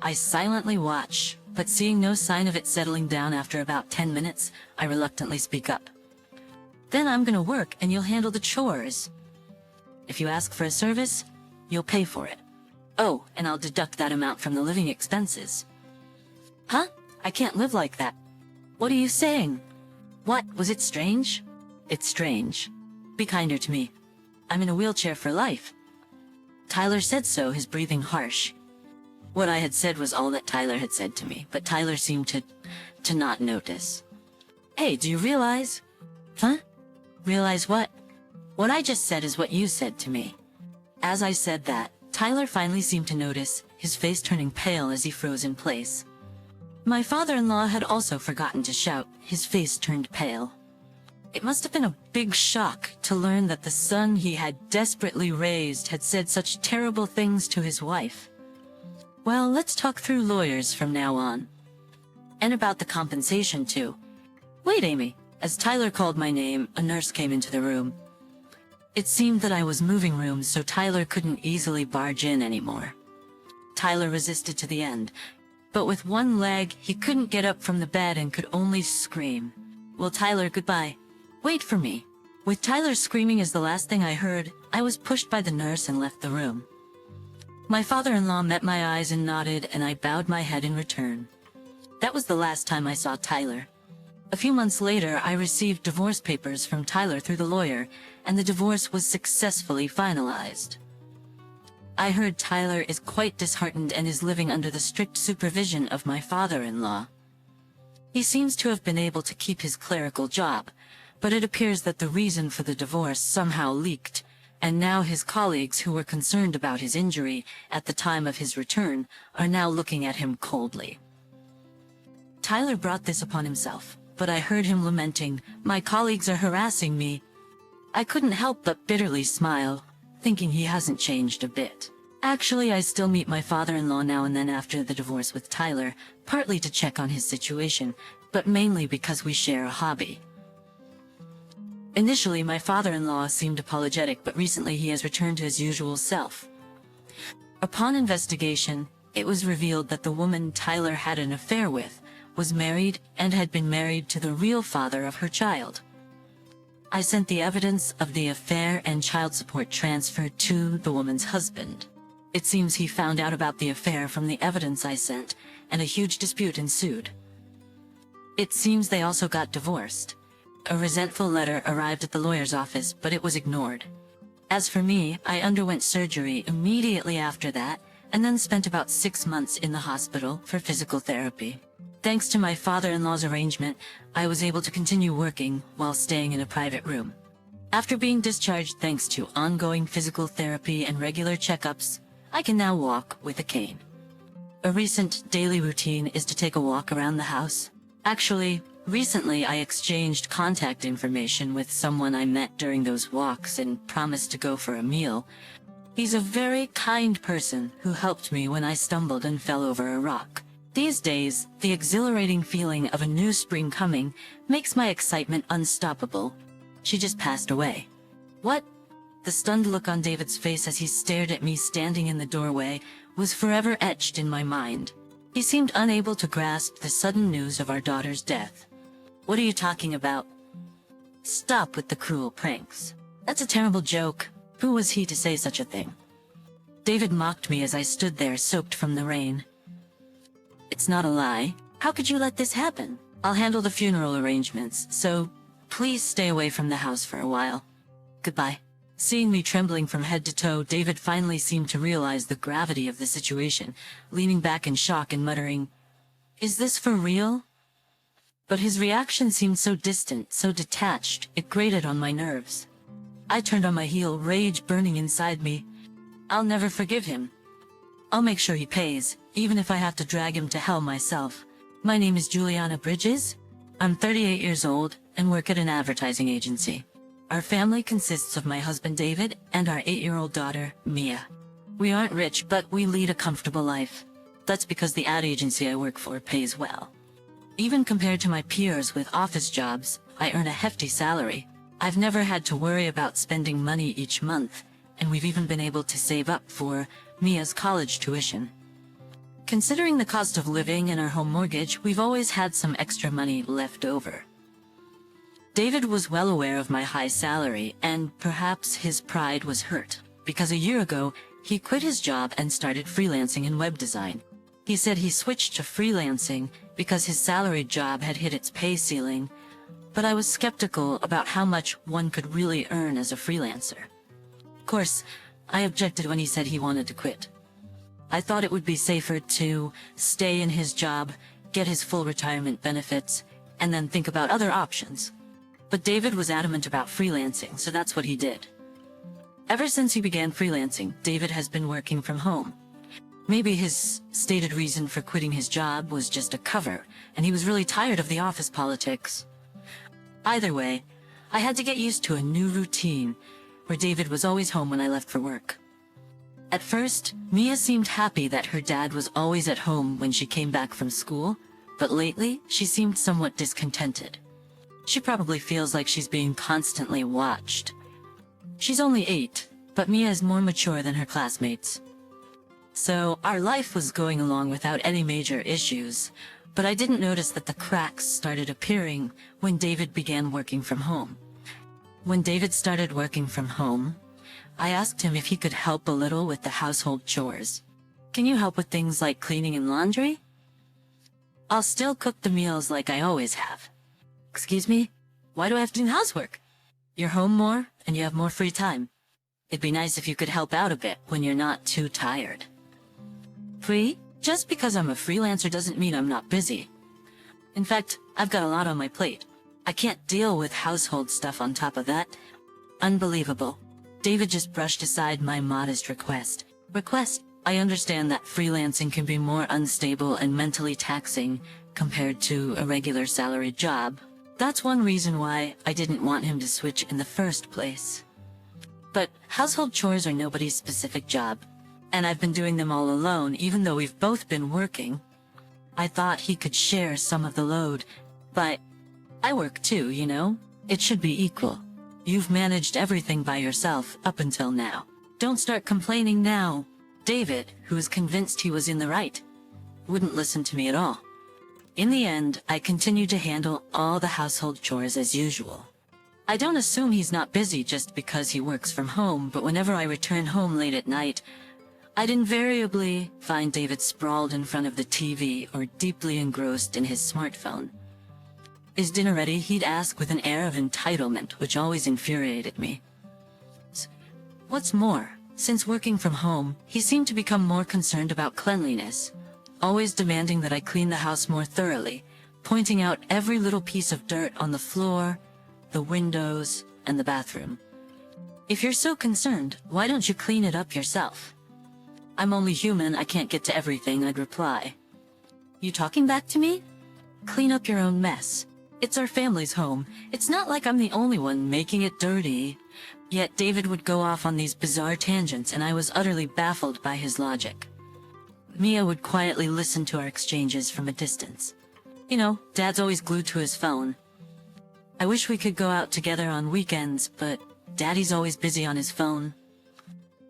I silently watch but seeing no sign of it settling down after about 10 minutes, I reluctantly speak up. Then I'm gonna work and you'll handle the chores. If you ask for a service, you'll pay for it. Oh, and I'll deduct that amount from the living expenses. Huh? I can't live like that. What are you saying? What, was it strange? It's strange. Be kinder to me. I'm in a wheelchair for life. Tyler said so, his breathing harsh. What I had said was all that Tyler had said to me, but Tyler seemed to not notice. Hey, do you realize? Huh? Realize what? What I just said is what you said to me. As I said that, Tyler finally seemed to notice, his face turning pale as he froze in place. My father-in-law had also forgotten to shout, his face turned pale. It must have been a big shock to learn that the son he had desperately raised had said such terrible things to his wife. Well, let's talk through lawyers from now on. And about the compensation too. Wait, Amy. As Tyler called my name, a nurse came into the room. It seemed that I was moving rooms, so Tyler couldn't easily barge in anymore. Tyler resisted to the end, but with one leg, he couldn't get up from the bed and could only scream. Well, Tyler, goodbye. Wait for me. With Tyler screaming as the last thing I heard, I was pushed by the nurse and left the room. My father-in-law met my eyes and nodded, and I bowed my head in return. That was the last time I saw Tyler. A few months later, I received divorce papers from Tyler through the lawyer, and the divorce was successfully finalized. I heard Tyler is quite disheartened and is living under the strict supervision of my father-in-law. He seems to have been able to keep his clerical job, but it appears that the reason for the divorce somehow leaked, and now his colleagues who were concerned about his injury at the time of his return are now looking at him coldly. Tyler brought this upon himself, but I heard him lamenting, "My colleagues are harassing me." I couldn't help but bitterly smile, thinking he hasn't changed a bit. Actually, I still meet my father-in-law now and then after the divorce with Tyler, partly to check on his situation, but mainly because we share a hobby. Initially, my father-in-law seemed apologetic, but recently he has returned to his usual self. Upon investigation, it was revealed that the woman Tyler had an affair with was married and had been married to the real father of her child. I sent the evidence of the affair and child support transfer to the woman's husband. It seems he found out about the affair from the evidence I sent, and a huge dispute ensued. It seems they also got divorced. A resentful letter arrived at the lawyer's office, but it was ignored. As for me, I underwent surgery immediately after that, and then spent about 6 months in the hospital for physical therapy. Thanks to my father-in-law's arrangement, I was able to continue working while staying in a private room. After being discharged thanks to ongoing physical therapy and regular checkups, I can now walk with a cane. A recent daily routine is to take a walk around the house. Actually, recently I exchanged contact information with someone I met during those walks and promised to go for a meal. He's a very kind person who helped me when I stumbled and fell over a rock. These days, the exhilarating feeling of a new spring coming makes my excitement unstoppable. She just passed away. What? The stunned look on David's face as he stared at me standing in the doorway was forever etched in my mind. He seemed unable to grasp the sudden news of our daughter's death. What are you talking about? Stop with the cruel pranks. That's a terrible joke. Who was he to say such a thing? David mocked me as I stood there soaked from the rain. It's not a lie. How could you let this happen? I'll handle the funeral arrangements, so please stay away from the house for a while. Goodbye. Seeing me trembling from head to toe, David finally seemed to realize the gravity of the situation, leaning back in shock and muttering, "Is this for real?" But his reaction seemed so distant, so detached, it grated on my nerves. I turned on my heel, rage burning inside me. I'll never forgive him. I'll make sure he pays, even if I have to drag him to hell myself. My name is Juliana Bridges. I'm 38 years old and work at an advertising agency. Our family consists of my husband David and our 8-year-old daughter, Mia. We aren't rich, but we lead a comfortable life. That's because the ad agency I work for pays well. Even compared to my peers with office jobs, I earn a hefty salary. I've never had to worry about spending money each month, and we've even been able to save up for Mia's college tuition. Considering the cost of living and our home mortgage, we've always had some extra money left over. David was well aware of my high salary, and perhaps his pride was hurt, because a year ago, he quit his job and started freelancing in web design. He said he switched to freelancing because his salaried job had hit its pay ceiling, but I was skeptical about how much one could really earn as a freelancer. Of course, I objected when he said he wanted to quit. I thought it would be safer to stay in his job, get his full retirement benefits, and then think about other options. But David was adamant about freelancing, so that's what he did. Ever since he began freelancing, David has been working from home. Maybe his stated reason for quitting his job was just a cover, and he was really tired of the office politics. Either way, I had to get used to a new routine, where David was always home when I left for work. At first, Mia seemed happy that her dad was always at home when she came back from school, but lately, she seemed somewhat discontented. She probably feels like she's being constantly watched. She's only 8, but Mia is more mature than her classmates. So, our life was going along without any major issues, but I didn't notice that the cracks started appearing when David began working from home. When David started working from home, I asked him if he could help a little with the household chores. Can you help with things like cleaning and laundry? I'll still cook the meals like I always have. Excuse me? Why do I have to do housework? You're home more, and you have more free time. It'd be nice if you could help out a bit when you're not too tired. Free? Just because I'm a freelancer doesn't mean I'm not busy. In fact, I've got a lot on my plate. I can't deal with household stuff on top of that. Unbelievable. David just brushed aside my modest request. I understand that freelancing can be more unstable and mentally taxing compared to a regular salaried job. That's one reason why I didn't want him to switch in the first place. But household chores are nobody's specific job, and I've been doing them all alone even though we've both been working. I thought he could share some of the load, but I work too, you know? It should be equal. You've managed everything by yourself up until now. Don't start complaining now. David, who was convinced he was in the right, wouldn't listen to me at all. In the end, I continued to handle all the household chores as usual. I don't assume he's not busy just because he works from home, but whenever I return home late at night, I'd invariably find David sprawled in front of the TV or deeply engrossed in his smartphone. Is dinner ready? He'd ask with an air of entitlement, which always infuriated me. What's more, since working from home, he seemed to become more concerned about cleanliness, always demanding that I clean the house more thoroughly, pointing out every little piece of dirt on the floor, the windows, and the bathroom. If you're so concerned, why don't you clean it up yourself? I'm only human, I can't get to everything, I'd reply. You talking back to me? Clean up your own mess. It's our family's home. It's not like I'm the only one making it dirty. Yet David would go off on these bizarre tangents, and I was utterly baffled by his logic. Mia would quietly listen to our exchanges from a distance. You know, Dad's always glued to his phone. I wish we could go out together on weekends, but Daddy's always busy on his phone.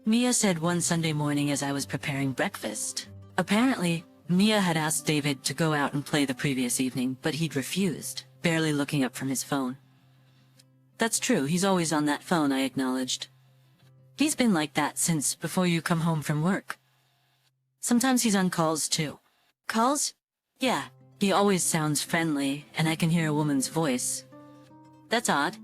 Mia said one Sunday morning as I was preparing breakfast. Apparently, Mia had asked David to go out and play the previous evening, but he'd refused, barely looking up from his phone. That's true, he's always on that phone, I acknowledged. He's been like that since before you come home from work. Sometimes he's on calls too. Calls? Yeah, he always sounds friendly, and I can hear a woman's voice. That's odd.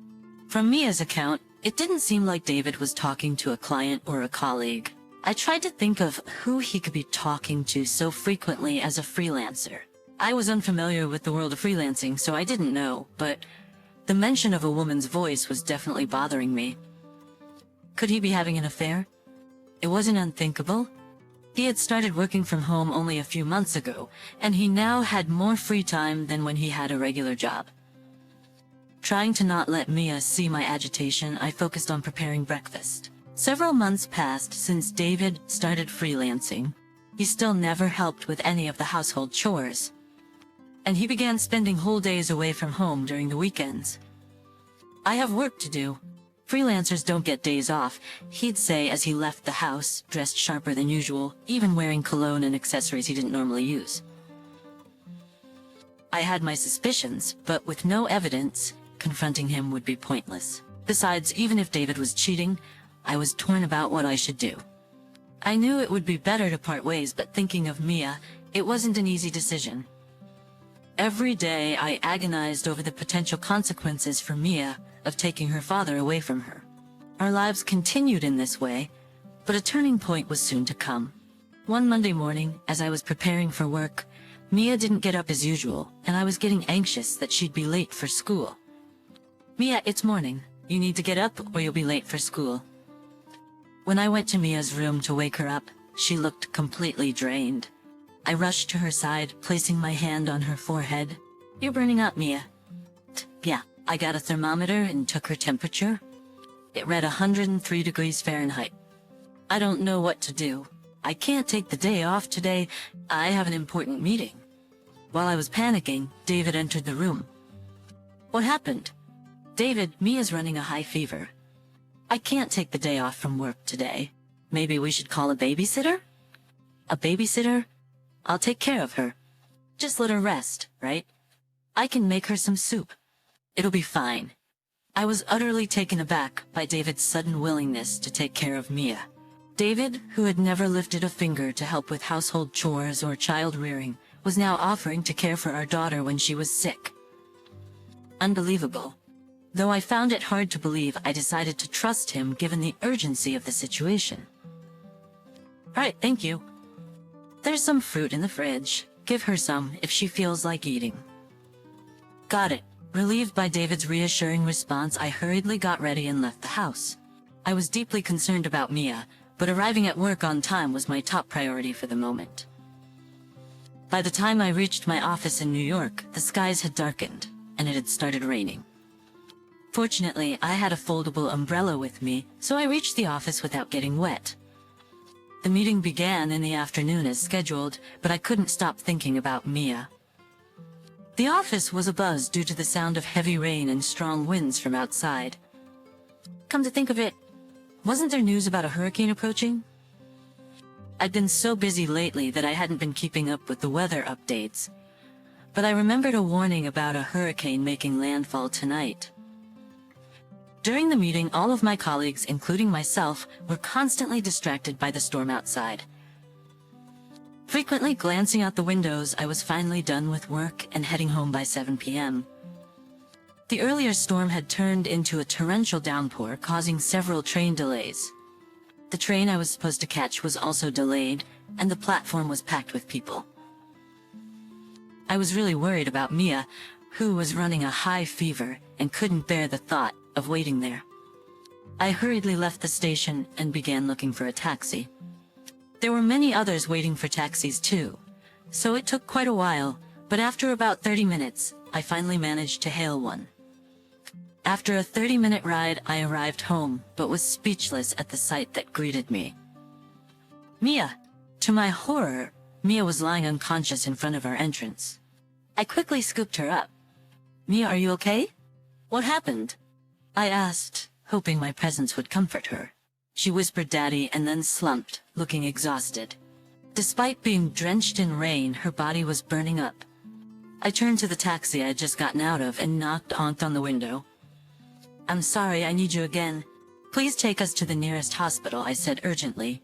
From Mia's account, it didn't seem like David was talking to a client or a colleague. I tried to think of who he could be talking to so frequently as a freelancer. I was unfamiliar with the world of freelancing, so I didn't know, but the mention of a woman's voice was definitely bothering me. Could he be having an affair? It wasn't unthinkable. He had started working from home only a few months ago, and he now had more free time than when he had a regular job. Trying to not let Mia see my agitation, I focused on preparing breakfast. Several months passed since David started freelancing. He still never helped with any of the household chores, and he began spending whole days away from home during the weekends. I have work to do, Freelancers don't get days off, he'd say as he left the house, dressed sharper than usual, even wearing cologne and accessories he didn't normally use. I had my suspicions, but with no evidence, confronting him would be pointless. Besides, even if David was cheating, I was torn about what I should do. I knew it would be better to part ways, but thinking of Mia, it wasn't an easy decision. Every day I agonized over the potential consequences for Mia of taking her father away from her. Our lives continued in this way, but a turning point was soon to come. One Monday morning, as I was preparing for work, Mia didn't get up as usual, and I was getting anxious that she'd be late for school. "Mia, it's morning. You need to get up or you'll be late for school." When I went to Mia's room to wake her up, she looked completely drained. I rushed to her side, placing my hand on her forehead. "You're burning up, Mia." "Yeah." I got a thermometer and took her temperature. It read 103 degrees Fahrenheit. "I don't know what to do. I can't take the day off today. I have an important meeting." While I was panicking, David entered the room. "What happened?" "David, Mia's running a high fever. I can't take the day off from work today. Maybe we should call a babysitter?" "A babysitter? I'll take care of her. Just let her rest, right? I can make her some soup. It'll be fine." I was utterly taken aback by David's sudden willingness to take care of Mia. David, who had never lifted a finger to help with household chores or child rearing, was now offering to care for our daughter when she was sick. Unbelievable. Though I found it hard to believe, I decided to trust him given the urgency of the situation. "Right, thank you. There's some fruit in the fridge. Give her some if she feels like eating." "Got it." Relieved by David's reassuring response, I hurriedly got ready and left the house. I was deeply concerned about Mia, but arriving at work on time was my top priority for the moment. By the time I reached my office in New York, the skies had darkened, and it had started raining. Fortunately, I had a foldable umbrella with me, so I reached the office without getting wet. The meeting began in the afternoon as scheduled, but I couldn't stop thinking about Mia. The office was abuzz due to the sound of heavy rain and strong winds from outside. Come to think of it, wasn't there news about a hurricane approaching? I'd been so busy lately that I hadn't been keeping up with the weather updates, but I remembered a warning about a hurricane making landfall tonight. During the meeting, all of my colleagues, including myself, were constantly distracted by the storm outside. Frequently glancing out the windows, I was finally done with work and heading home by 7 p.m. The earlier storm had turned into a torrential downpour, causing several train delays. The train I was supposed to catch was also delayed, and the platform was packed with people. I was really worried about Mia, who was running a high fever and couldn't bear the thought of waiting there. I hurriedly left the station and began looking for a taxi. There were many others waiting for taxis too, so it took quite a while, but after about 30 minutes, I finally managed to hail one. After a 30-minute ride, I arrived home, but was speechless at the sight that greeted me. Mia! To my horror, Mia was lying unconscious in front of our entrance. I quickly scooped her up. "Mia, are you okay? What happened?" I asked, hoping my presence would comfort her. She whispered "Daddy" and then slumped, looking exhausted. Despite being drenched in rain, her body was burning up. I turned to the taxi I had just gotten out of and honked on the window. "I'm sorry, I need you again. Please take us to the nearest hospital," I said urgently.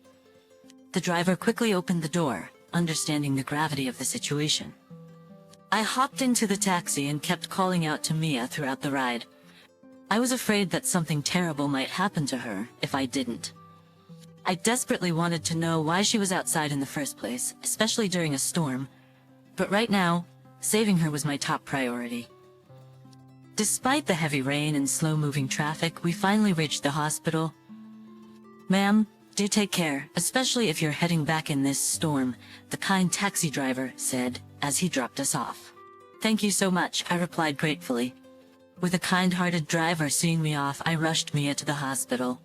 The driver quickly opened the door, understanding the gravity of the situation. I hopped into the taxi and kept calling out to Mia throughout the ride. I was afraid that something terrible might happen to her if I didn't. I desperately wanted to know why she was outside in the first place, especially during a storm, but right now, saving her was my top priority. Despite the heavy rain and slow-moving traffic, we finally reached the hospital. "Ma'am, do take care, especially if you're heading back in this storm," the kind taxi driver said as he dropped us off. "Thank you so much," I replied gratefully. With a kind-hearted driver seeing me off, I rushed Mia to the hospital.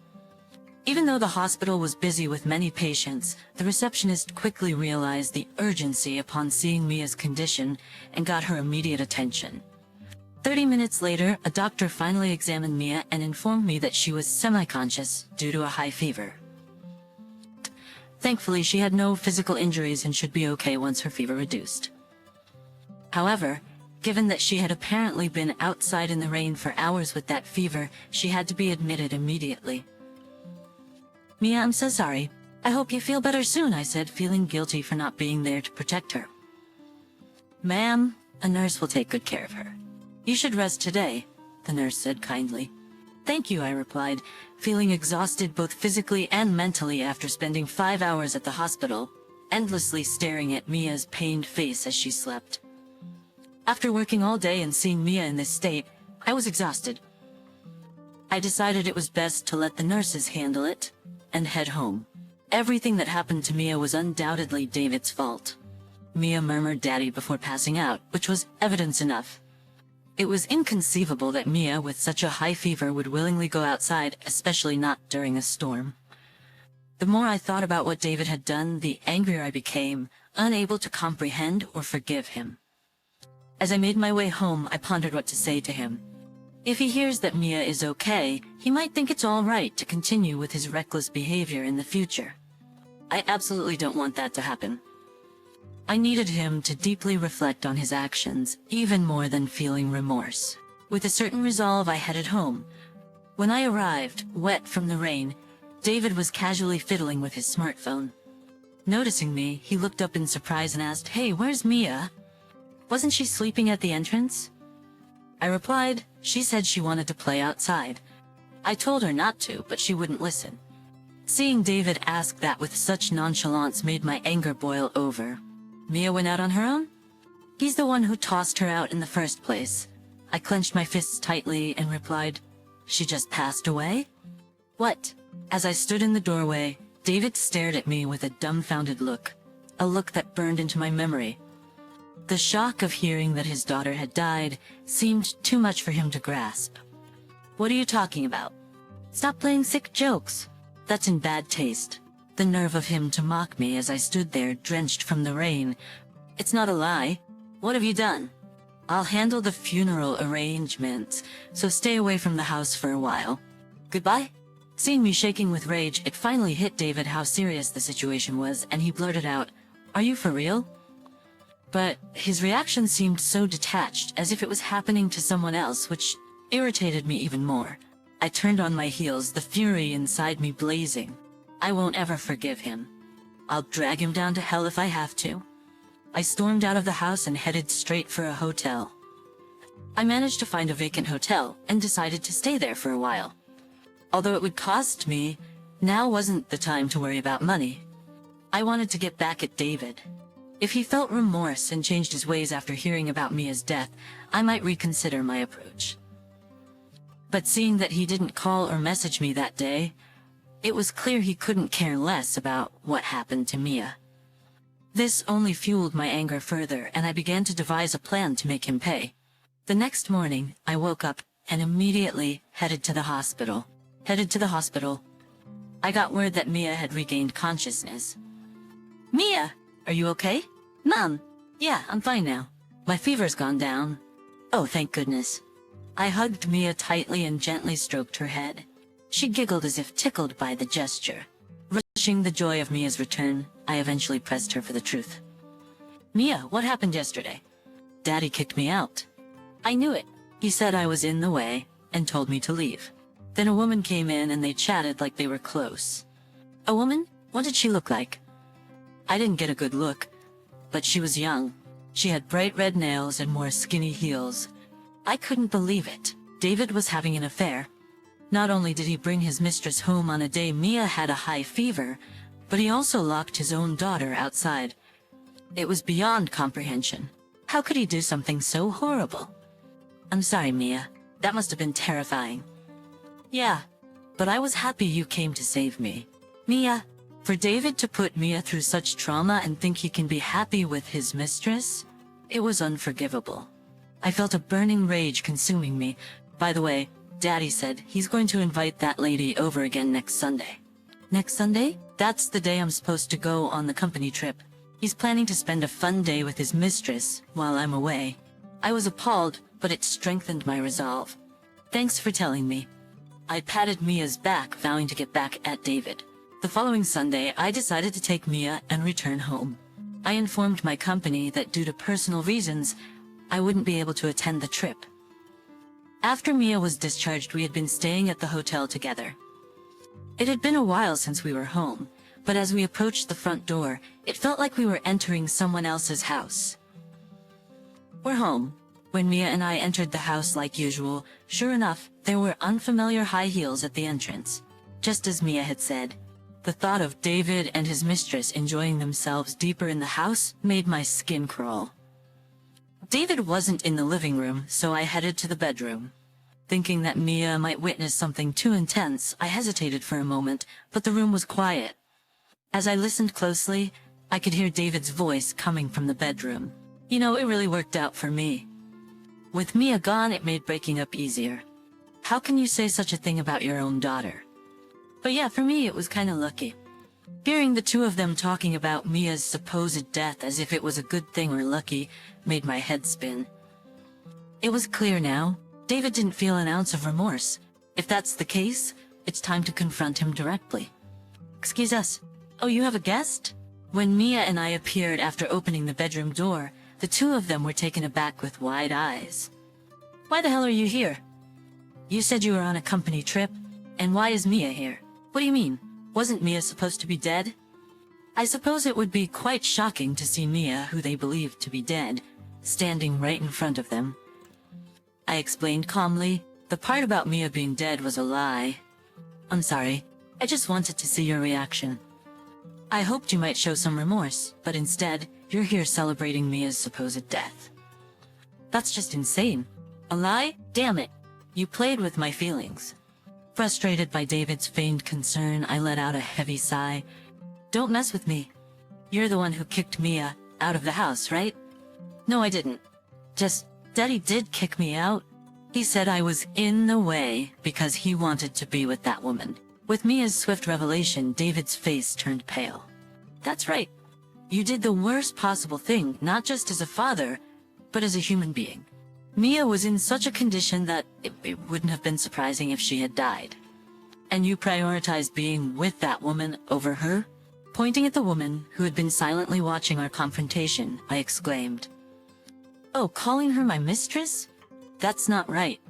Even though the hospital was busy with many patients, the receptionist quickly realized the urgency upon seeing Mia's condition and got her immediate attention. 30 minutes later, a doctor finally examined Mia and informed me that she was semi-conscious due to a high fever. Thankfully, she had no physical injuries and should be okay once her fever reduced. However, given that she had apparently been outside in the rain for hours with that fever, she had to be admitted immediately. "Mia, I'm so sorry. I hope you feel better soon," I said, feeling guilty for not being there to protect her. "Ma'am, a nurse will take good care of her. You should rest today," the nurse said kindly. "Thank you," I replied, feeling exhausted both physically and mentally after spending 5 hours at the hospital, endlessly staring at Mia's pained face as she slept. After working all day and seeing Mia in this state, I was exhausted. I decided it was best to let the nurses handle it and head home. Everything that happened to Mia was undoubtedly David's fault. Mia murmured "Daddy" before passing out, which was evidence enough. It was inconceivable that Mia, with such a high fever, would willingly go outside, especially not during a storm. The more I thought about what David had done, the angrier I became, unable to comprehend or forgive him. As I made my way home, I pondered what to say to him. If he hears that Mia is okay, he might think it's all right to continue with his reckless behavior in the future. I absolutely don't want that to happen. I needed him to deeply reflect on his actions, even more than feeling remorse. With a certain resolve, I headed home. When I arrived, wet from the rain, David was casually fiddling with his smartphone. Noticing me, he looked up in surprise and asked, "Hey, where's Mia? Wasn't she sleeping at the entrance?" I replied, "She said she wanted to play outside. I told her not to, but she wouldn't listen." Seeing David ask that with such nonchalance made my anger boil over. "Mia went out on her own? He's the one who tossed her out in the first place." I clenched my fists tightly and replied, "She just passed away?" "What?" As I stood in the doorway, David stared at me with a dumbfounded look, a look that burned into my memory. The shock of hearing that his daughter had died seemed too much for him to grasp. "What are you talking about? Stop playing sick jokes. That's in bad taste." The nerve of him to mock me as I stood there drenched from the rain. "It's not a lie. What have you done?" "I'll handle the funeral arrangements, so stay away from the house for a while. Goodbye." Seeing me shaking with rage, it finally hit David how serious the situation was, and he blurted out, "Are you for real?" But his reaction seemed so detached, as if it was happening to someone else, which irritated me even more. I turned on my heels, the fury inside me blazing. I won't ever forgive him. I'll drag him down to hell if I have to. I stormed out of the house and headed straight for a hotel. I managed to find a vacant hotel and decided to stay there for a while. Although it would cost me, now wasn't the time to worry about money. I wanted to get back at David. If he felt remorse and changed his ways after hearing about Mia's death, I might reconsider my approach. But seeing that he didn't call or message me that day, it was clear he couldn't care less about what happened to Mia. This only fueled my anger further, and I began to devise a plan to make him pay. The next morning, I woke up and immediately headed to the hospital. I got word that Mia had regained consciousness. "Mia, are you okay?" "Mom, yeah, I'm fine now. My fever's gone down." "Oh, thank goodness." I hugged Mia tightly and gently stroked her head. She giggled as if tickled by the gesture. Relishing the joy of Mia's return, I eventually pressed her for the truth. "Mia, what happened yesterday?" "Daddy kicked me out." "I knew it. He said I was in the way and told me to leave. Then a woman came in and they chatted like they were close." "A woman? What did she look like?" I didn't get a good look, but she was young. She had bright red nails and wore skinny heels. I couldn't believe it. David was having an affair. Not only did he bring his mistress home on a day Mia had a high fever, but he also locked his own daughter outside. It was beyond comprehension. How could he do something so horrible? "I'm sorry, Mia. That must have been terrifying." "Yeah, but I was happy you came to save me." "Mia, for David to put Mia through such trauma and think he can be happy with his mistress, it was unforgivable." I felt a burning rage consuming me. By the way, Daddy said he's going to invite that lady over again next Sunday. "Next Sunday?" "That's the day I'm supposed to go on the company trip. He's planning to spend a fun day with his mistress while I'm away." I was appalled, but it strengthened my resolve. Thanks for telling me. I patted Mia's back, vowing to get back at David. The following Sunday, I decided to take Mia and return home. I informed my company that due to personal reasons, I wouldn't be able to attend the trip. After Mia was discharged, we had been staying at the hotel together. It had been a while since we were home, but as we approached the front door, it felt like we were entering someone else's house. We're home. When Mia and I entered the house like usual, sure enough, there were unfamiliar high heels at the entrance. Just as Mia had said, the thought of David and his mistress enjoying themselves deeper in the house made my skin crawl. David wasn't in the living room, so I headed to the bedroom. Thinking that Mia might witness something too intense, I hesitated for a moment, but the room was quiet. As I listened closely, I could hear David's voice coming from the bedroom. You know, it really worked out for me. With Mia gone, it made breaking up easier. How can you say such a thing about your own daughter? But yeah, for me, it was kinda lucky. Hearing the two of them talking about Mia's supposed death as if it was a good thing or lucky made my head spin. It was clear now, David didn't feel an ounce of remorse. If that's the case, it's time to confront him directly. Excuse us. Oh, you have a guest? When Mia and I appeared after opening the bedroom door, the two of them were taken aback with wide eyes. Why the hell are you here? You said you were on a company trip, and why is Mia here? What do you mean? Wasn't Mia supposed to be dead? I suppose it would be quite shocking to see Mia, who they believed to be dead, standing right in front of them. I explained calmly, the part about Mia being dead was a lie. I'm sorry, I just wanted to see your reaction. I hoped you might show some remorse, but instead, you're here celebrating Mia's supposed death. That's just insane. A lie? Damn it. You played with my feelings. Frustrated by David's feigned concern, I let out a heavy sigh. Don't mess with me. You're the one who kicked Mia out of the house, right? No, I didn't. Just, Daddy did kick me out. He said I was in the way because he wanted to be with that woman. With Mia's swift revelation, David's face turned pale. That's right. You did the worst possible thing, not just as a father, but as a human being. Mia was in such a condition that it wouldn't have been surprising if she had died. And you prioritized being with that woman over her? Pointing at the woman who had been silently watching our confrontation, I exclaimed. Oh, calling her my mistress? That's not right.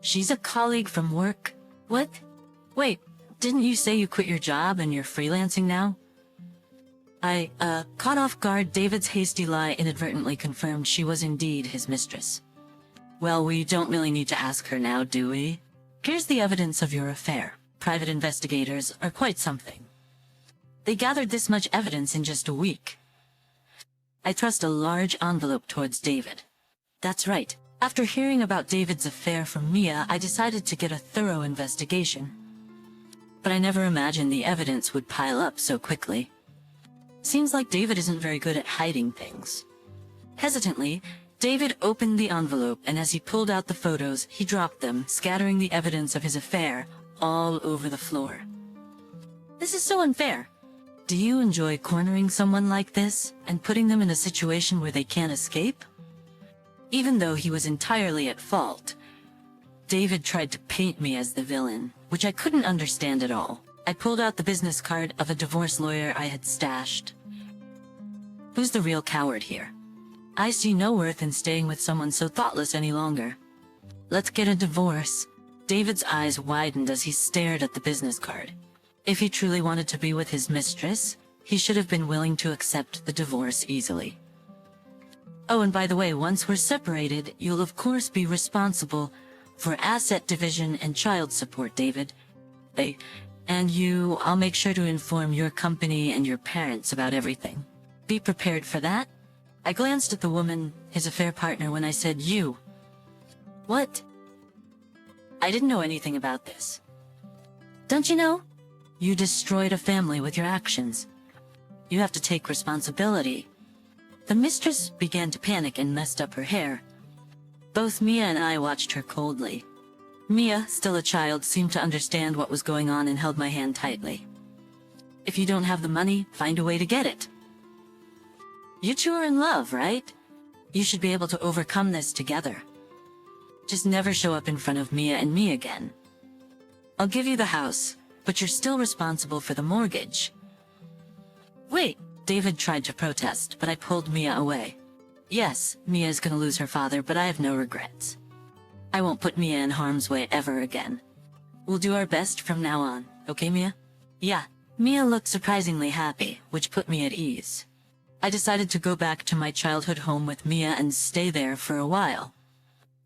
She's a colleague from work. What? Wait, didn't you say you quit your job and you're freelancing now? I, caught off guard, David's hasty lie inadvertently confirmed she was indeed his mistress. Well, we don't really need to ask her now, do we? Here's the evidence of your affair. Private investigators are quite something. They gathered this much evidence in just a week. I thrust a large envelope towards David. That's right. After hearing about David's affair from Mia, I decided to get a thorough investigation. But I never imagined the evidence would pile up so quickly. Seems like David isn't very good at hiding things. Hesitantly, David opened the envelope, and as he pulled out the photos, he dropped them, scattering the evidence of his affair all over the floor. This is so unfair. Do you enjoy cornering someone like this and putting them in a situation where they can't escape? Even though he was entirely at fault, David tried to paint me as the villain, which I couldn't understand at all. I pulled out the business card of a divorce lawyer I had stashed. Who's the real coward here? I see no worth in staying with someone so thoughtless any longer. Let's get a divorce. David's eyes widened as he stared at the business card. If he truly wanted to be with his mistress, he should have been willing to accept the divorce easily. Oh, and by the way, once we're separated, you'll of course be responsible for asset division and child support, David. I'll make sure to inform your company and your parents about everything. Be prepared for that. I glanced at the woman, his affair partner, when I said you. What? I didn't know anything about this. Don't you know? You destroyed a family with your actions. You have to take responsibility. The mistress began to panic and messed up her hair. Both Mia and I watched her coldly. Mia, still a child, seemed to understand what was going on and held my hand tightly. If you don't have the money, find a way to get it. You two are in love, right? You should be able to overcome this together. Just never show up in front of Mia and me again. I'll give you the house, but you're still responsible for the mortgage. Wait, David tried to protest, but I pulled Mia away. Yes, Mia is gonna lose her father, but I have no regrets. I won't put Mia in harm's way ever again. We'll do our best from now on, okay, Mia? Yeah, Mia looked surprisingly happy, which put me at ease. I decided to go back to my childhood home with Mia and stay there for a while.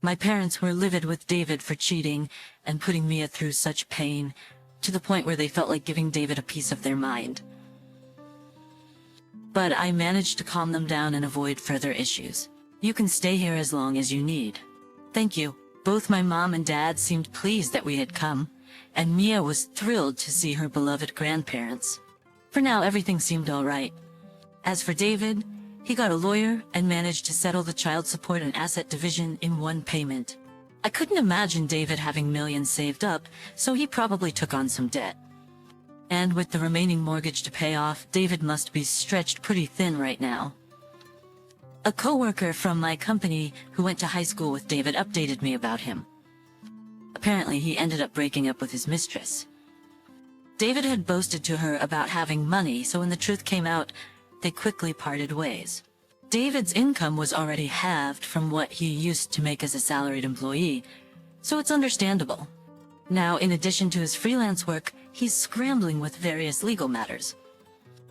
My parents were livid with David for cheating and putting Mia through such pain, to the point where they felt like giving David a piece of their mind. But I managed to calm them down and avoid further issues. You can stay here as long as you need. Thank you. Both my mom and dad seemed pleased that we had come, and Mia was thrilled to see her beloved grandparents. For now, everything seemed all right. As for David, he got a lawyer and managed to settle the child support and asset division in one payment. I couldn't imagine David having millions saved up, so he probably took on some debt. And with the remaining mortgage to pay off, David must be stretched pretty thin right now. A coworker from my company who went to high school with David updated me about him. Apparently, he ended up breaking up with his mistress. David had boasted to her about having money, so when the truth came out, they quickly parted ways. David's income was already halved from what he used to make as a salaried employee, so it's understandable. Now, in addition to his freelance work, he's scrambling with various legal matters.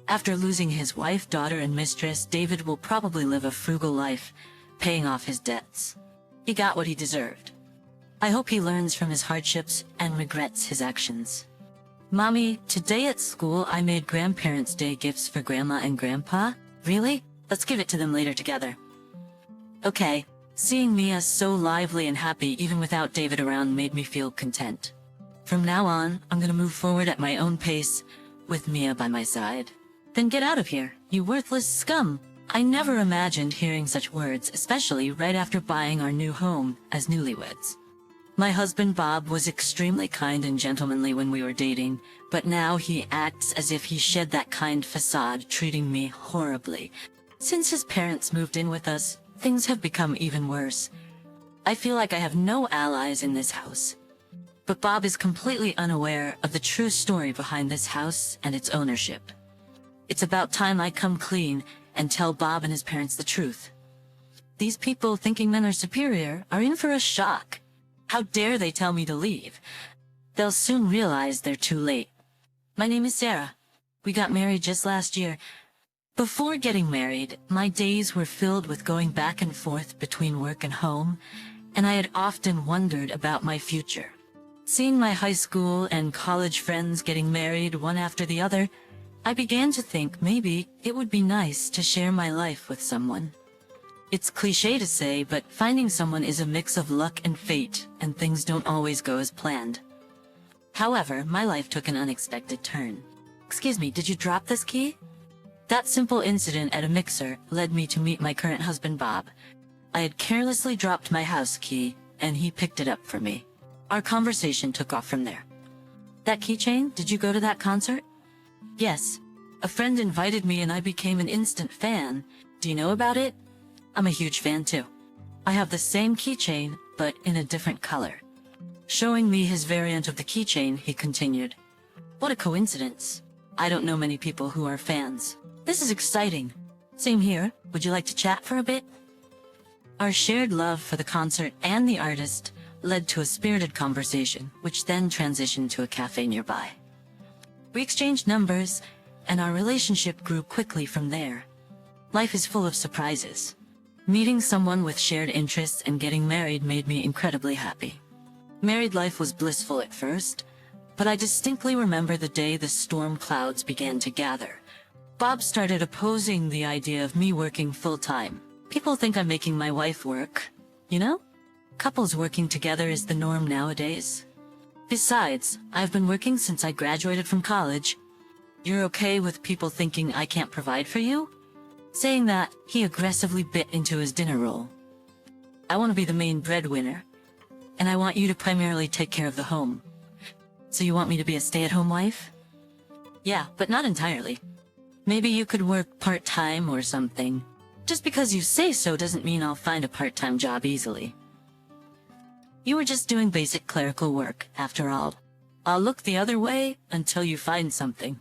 After losing his wife, daughter, and mistress, David will probably live a frugal life, paying off his debts. He got what he deserved. I hope he learns from his hardships and regrets his actions. Mommy, today at school I made Grandparents' Day gifts for Grandma and Grandpa. Really? Let's give it to them later together. Okay. Seeing Mia so lively and happy even without David around made me feel content. From now on, I'm gonna move forward at my own pace, with Mia by my side. Then get out of here, you worthless scum! I never imagined hearing such words, especially right after buying our new home as newlyweds. My husband Bob was extremely kind and gentlemanly when we were dating, but now he acts as if he shed that kind facade, treating me horribly. Since his parents moved in with us, things have become even worse. I feel like I have no allies in this house. But Bob is completely unaware of the true story behind this house and its ownership. It's about time I come clean and tell Bob and his parents the truth. These people thinking men are superior are in for a shock. How dare they tell me to leave? They'll soon realize they're too late. My name is Sarah. We got married just last year. Before getting married, my days were filled with going back and forth between work and home, and I had often wondered about my future. Seeing my high school and college friends getting married one after the other, I began to think maybe it would be nice to share my life with someone. It's cliché to say, but finding someone is a mix of luck and fate, and things don't always go as planned. However, my life took an unexpected turn. Excuse me, did you drop this key? That simple incident at a mixer led me to meet my current husband, Bob. I had carelessly dropped my house key, and he picked it up for me. Our conversation took off from there. That keychain? Did you go to that concert? Yes. A friend invited me and I became an instant fan. Do you know about it? I'm a huge fan too. I have the same keychain, but in a different color. Showing me his variant of the keychain, he continued. What a coincidence. I don't know many people who are fans. This is exciting. Same here. Would you like to chat for a bit? Our shared love for the concert and the artist led to a spirited conversation, which then transitioned to a cafe nearby. We exchanged numbers, and our relationship grew quickly from there. Life is full of surprises. Meeting someone with shared interests and getting married made me incredibly happy. Married life was blissful at first, but I distinctly remember the day the storm clouds began to gather. Bob started opposing the idea of me working full-time. People think I'm making my wife work, you know? Couples working together is the norm nowadays. Besides, I've been working since I graduated from college. You're okay with people thinking I can't provide for you? Saying that, he aggressively bit into his dinner roll. I want to be the main breadwinner, and I want you to primarily take care of the home. So you want me to be a stay-at-home wife? Yeah, but not entirely. Maybe you could work part-time or something. Just because you say so doesn't mean I'll find a part-time job easily. You were just doing basic clerical work, after all. I'll look the other way until you find something.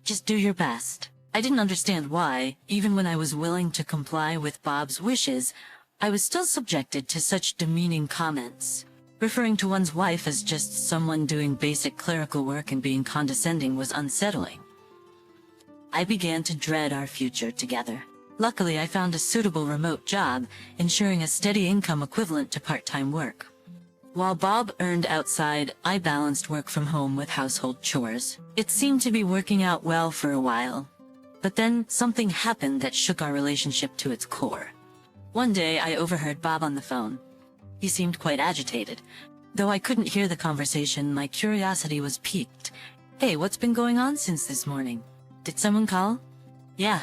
Just do your best. I didn't understand why, even when I was willing to comply with Bob's wishes, I was still subjected to such demeaning comments. Referring to one's wife as just someone doing basic clerical work and being condescending was unsettling. I began to dread our future together. Luckily, I found a suitable remote job, ensuring a steady income equivalent to part-time work. While Bob earned outside, I balanced work from home with household chores. It seemed to be working out well for a while. But then something happened that shook our relationship to its core. One day, I overheard Bob on the phone. He seemed quite agitated. Though I couldn't hear the conversation, my curiosity was piqued. Hey, what's been going on since this morning? Did someone call? Yeah.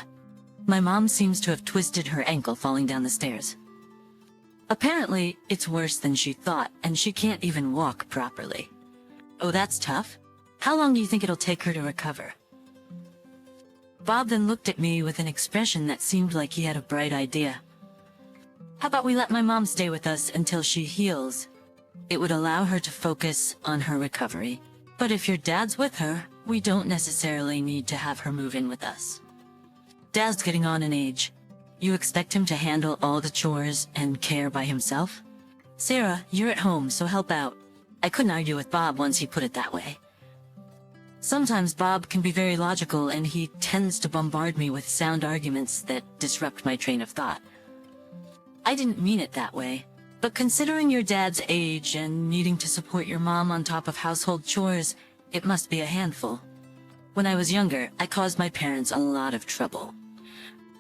My mom seems to have twisted her ankle falling down the stairs. Apparently, it's worse than she thought, and she can't even walk properly. Oh, that's tough. How long do you think it'll take her to recover? Bob then looked at me with an expression that seemed like he had a bright idea. How about we let my mom stay with us until she heals? It would allow her to focus on her recovery. But if your dad's with her, we don't necessarily need to have her move in with us. Dad's getting on in age. You expect him to handle all the chores and care by himself? Sarah, you're at home, so help out. I couldn't argue with Bob once he put it that way. Sometimes Bob can be very logical, and he tends to bombard me with sound arguments that disrupt my train of thought. I didn't mean it that way, but considering your dad's age and needing to support your mom on top of household chores, it must be a handful. When I was younger, I caused my parents a lot of trouble.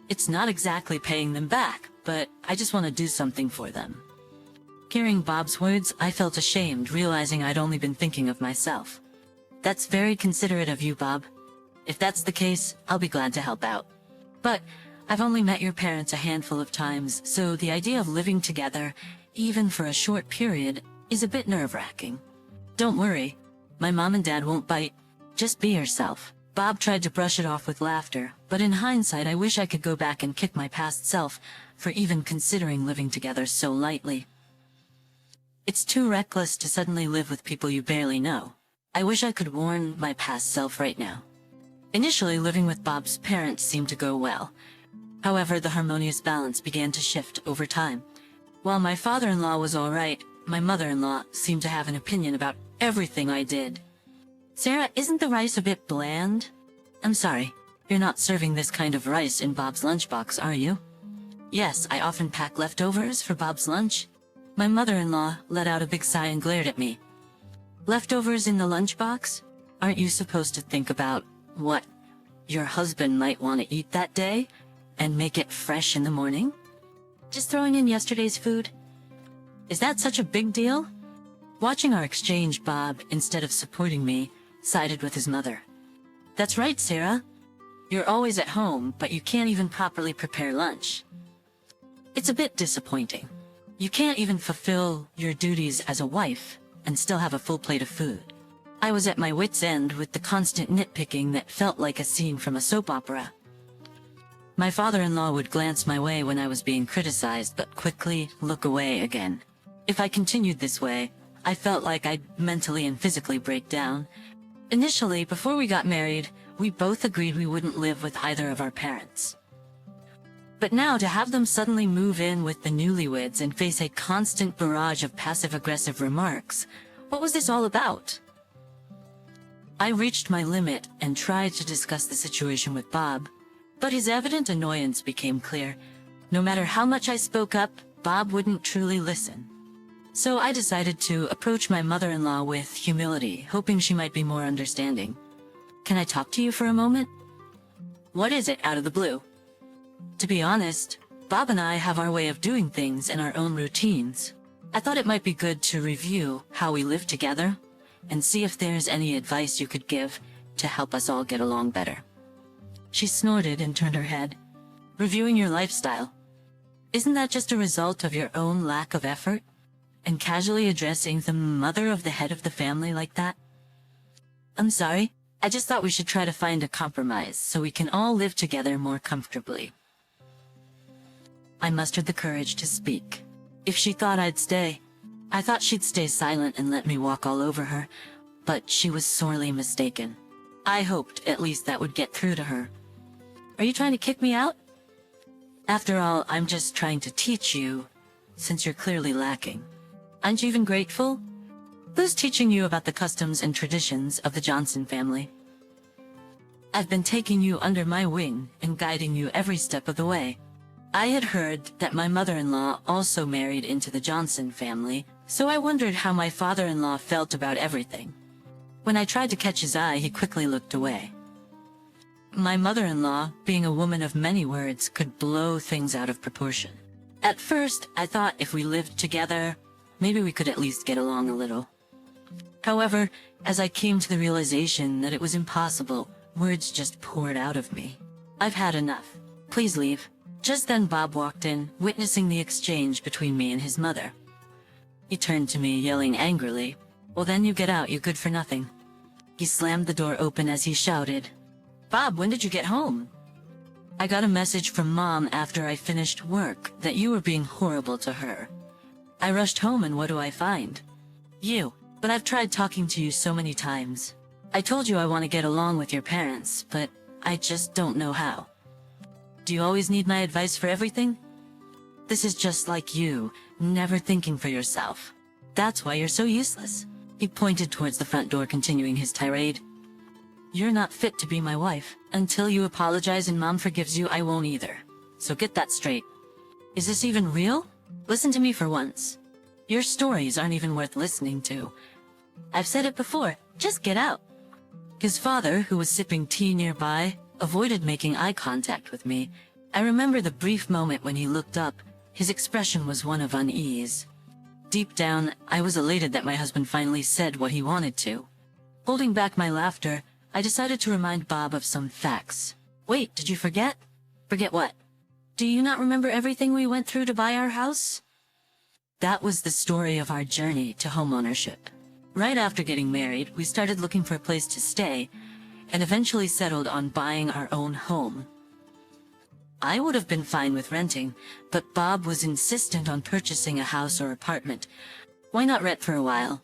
It's not exactly paying them back, but I just want to do something for them. Hearing Bob's words, I felt ashamed, realizing I'd only been thinking of myself. That's very considerate of you, Bob. If that's the case, I'll be glad to help out. But I've only met your parents a handful of times, so the idea of living together, even for a short period, is a bit nerve-wracking. Don't worry, my mom and dad won't bite. Just be yourself. Bob tried to brush it off with laughter, but in hindsight I wish I could go back and kick my past self for even considering living together so lightly. It's too reckless to suddenly live with people you barely know. I wish I could warn my past self right now. Initially, living with Bob's parents seemed to go well. However, the harmonious balance began to shift over time. While my father-in-law was all right, my mother-in-law seemed to have an opinion about everything I did. Sarah, isn't the rice a bit bland? I'm sorry, you're not serving this kind of rice in Bob's lunchbox, are you? Yes, I often pack leftovers for Bob's lunch. My mother-in-law let out a big sigh and glared at me. Leftovers in the lunchbox? Aren't you supposed to think about what your husband might want to eat that day and make it fresh in the morning? Just throwing in yesterday's food? Is that such a big deal? Watching our exchange, Bob, instead of supporting me, sided with his mother. That's right, Sarah. You're always at home, but you can't even properly prepare lunch. It's a bit disappointing. You can't even fulfill your duties as a wife and still have a full plate of food. I was at my wit's end with the constant nitpicking that felt like a scene from a soap opera. My father-in-law would glance my way when I was being criticized, but quickly look away again. If I continued this way, I felt like I'd mentally and physically break down. Initially, before we got married, we both agreed we wouldn't live with either of our parents. But now to have them suddenly move in with the newlyweds and face a constant barrage of passive-aggressive remarks, what was this all about? I reached my limit and tried to discuss the situation with Bob, but his evident annoyance became clear. No matter how much I spoke up, Bob wouldn't truly listen. So I decided to approach my mother-in-law with humility, hoping she might be more understanding. Can I talk to you for a moment? What is it out of the blue? To be honest, Bob and I have our way of doing things and our own routines. I thought it might be good to review how we live together and see if there's any advice you could give to help us all get along better. She snorted and turned her head. Reviewing your lifestyle. Isn't that just a result of your own lack of effort? And casually addressing the mother of the head of the family like that? I'm sorry, I just thought we should try to find a compromise so we can all live together more comfortably. I mustered the courage to speak. If she thought I'd stay, I thought she'd stay silent and let me walk all over her, but she was sorely mistaken. I hoped at least that would get through to her. Are you trying to kick me out? After all, I'm just trying to teach you, since you're clearly lacking. Aren't you even grateful? Who's teaching you about the customs and traditions of the Johnson family? I've been taking you under my wing and guiding you every step of the way. I had heard that my mother-in-law also married into the Johnson family, so I wondered how my father-in-law felt about everything. When I tried to catch his eye, he quickly looked away. My mother-in-law, being a woman of many words, could blow things out of proportion. At first, I thought if we lived together, maybe we could at least get along a little. However, as I came to the realization that it was impossible, words just poured out of me. I've had enough. Please leave. Just then Bob walked in, witnessing the exchange between me and his mother. He turned to me, yelling angrily, "Well then you get out, you good for nothing." He slammed the door open as he shouted, "Bob, when did you get home?" "I got a message from Mom after I finished work that you were being horrible to her. I rushed home and what do I find? You. But I've tried talking to you so many times. I told you I want to get along with your parents, but I just don't know how. Do you always need my advice for everything? This is just like you, never thinking for yourself. That's why you're so useless." He pointed towards the front door, continuing his tirade. "You're not fit to be my wife. Until you apologize and Mom forgives you, I won't either. So get that straight. Is this even real? Listen to me for once. Your stories aren't even worth listening to. I've said it before, just get out." His father, who was sipping tea nearby, avoided making eye contact with me. I remember the brief moment when he looked up. His expression was one of unease. Deep down, I was elated that my husband finally said what he wanted to. Holding back my laughter, I decided to remind Bob of some facts. "Wait, did you forget?" "Forget what?" "Do you not remember everything we went through to buy our house?" That was the story of our journey to homeownership. Right after getting married, we started looking for a place to stay, and eventually settled on buying our own home. I would have been fine with renting, but Bob was insistent on purchasing a house or apartment. Why not rent for a while?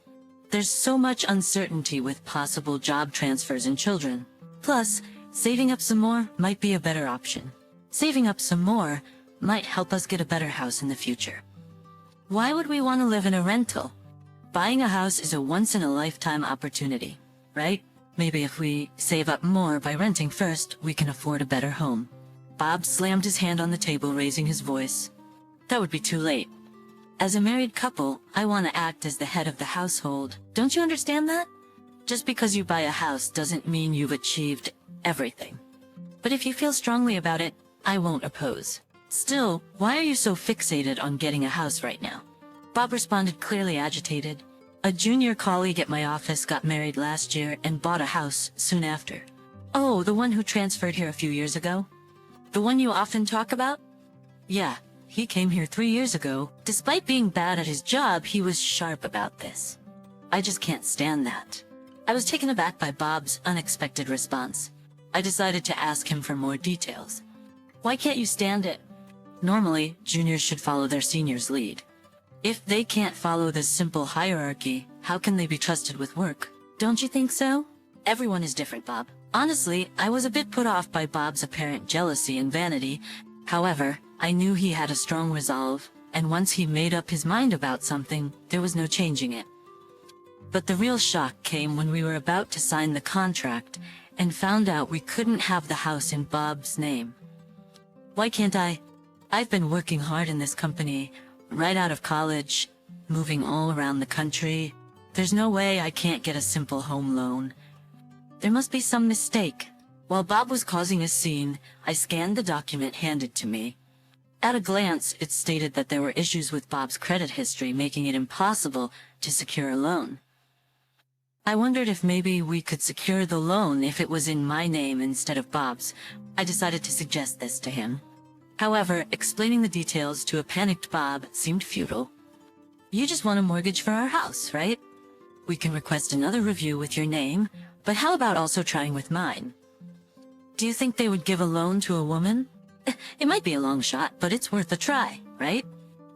There's so much uncertainty with possible job transfers and children. Plus, saving up some more might be a better option. Saving up some more might help us get a better house in the future. Why would we want to live in a rental? Buying a house is a once-in-a-lifetime opportunity, right? Maybe if we save up more by renting first, we can afford a better home. Bob slammed his hand on the table, raising his voice. That would be too late. As a married couple, I want to act as the head of the household. Don't you understand that? Just because you buy a house doesn't mean you've achieved everything. But if you feel strongly about it, I won't oppose. Still, why are you so fixated on getting a house right now? Bob responded, clearly agitated. A junior colleague at my office got married last year and bought a house soon after. Oh, the one who transferred here a few years ago? The one you often talk about? Yeah, he came here 3 years ago. Despite being bad at his job, he was sharp about this. I just can't stand that. I was taken aback by Bob's unexpected response. I decided to ask him for more details. Why can't you stand it? Normally, juniors should follow their seniors' lead. If they can't follow this simple hierarchy, how can they be trusted with work? Don't you think so? Everyone is different, Bob. Honestly, I was a bit put off by Bob's apparent jealousy and vanity. However, I knew he had a strong resolve, and once he made up his mind about something, there was no changing it. But the real shock came when we were about to sign the contract and found out we couldn't have the house in Bob's name. Why can't I? I've been working hard in this company, right out of college, moving all around the country. There's no way I can't get a simple home loan. There must be some mistake. While Bob was causing a scene, I scanned the document handed to me. At a glance, it stated that there were issues with Bob's credit history, making it impossible to secure a loan. I wondered if maybe we could secure the loan if it was in my name instead of Bob's. I decided to suggest this to him. However, explaining the details to a panicked Bob seemed futile. You just want a mortgage for our house, right? We can request another review with your name, but how about also trying with mine? Do you think they would give a loan to a woman? It might be a long shot, but it's worth a try, right?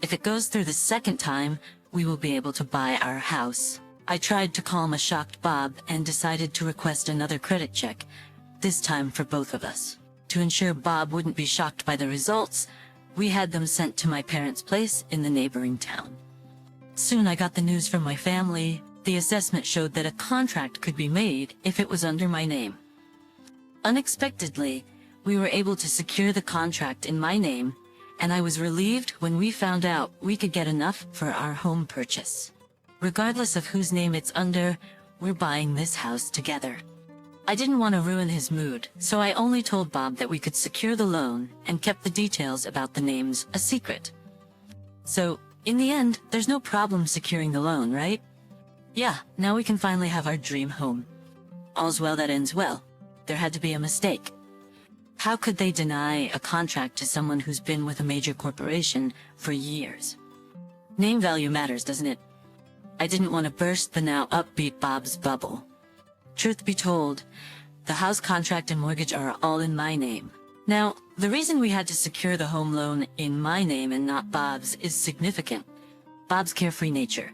If it goes through the second time, we will be able to buy our house. I tried to calm a shocked Bob and decided to request another credit check, this time for both of us. To ensure Bob wouldn't be shocked by the results, we had them sent to my parents' place in the neighboring town. Soon I got the news from my family. The assessment showed that a contract could be made if it was under my name. Unexpectedly, we were able to secure the contract in my name, and I was relieved when we found out we could get enough for our home purchase. Regardless of whose name it's under, we're buying this house together. I didn't want to ruin his mood, so I only told Bob that we could secure the loan and kept the details about the names a secret. So, in the end, there's no problem securing the loan, right? Yeah, now we can finally have our dream home. All's well that ends well. There had to be a mistake. How could they deny a contract to someone who's been with a major corporation for years? Name value matters, doesn't it? I didn't want to burst the now upbeat Bob's bubble. Truth be told, the house contract and mortgage are all in my name. Now, the reason we had to secure the home loan in my name and not Bob's is significant. Bob's carefree nature.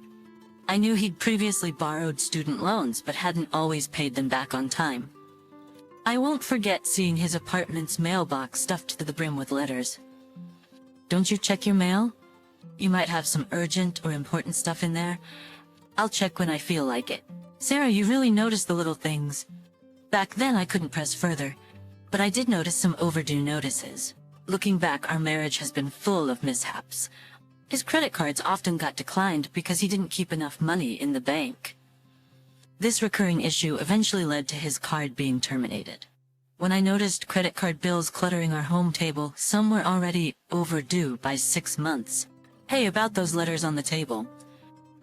I knew he'd previously borrowed student loans but hadn't always paid them back on time. I won't forget seeing his apartment's mailbox stuffed to the brim with letters. Don't you check your mail? You might have some urgent or important stuff in there. I'll check when I feel like it. Sarah, you really noticed the little things. Back then I couldn't press further, but I did notice some overdue notices. Looking back, our marriage has been full of mishaps. His credit cards often got declined because he didn't keep enough money in the bank. This recurring issue eventually led to his card being terminated. When I noticed credit card bills cluttering our home table, some were already overdue by 6 months. Hey, about those letters on the table.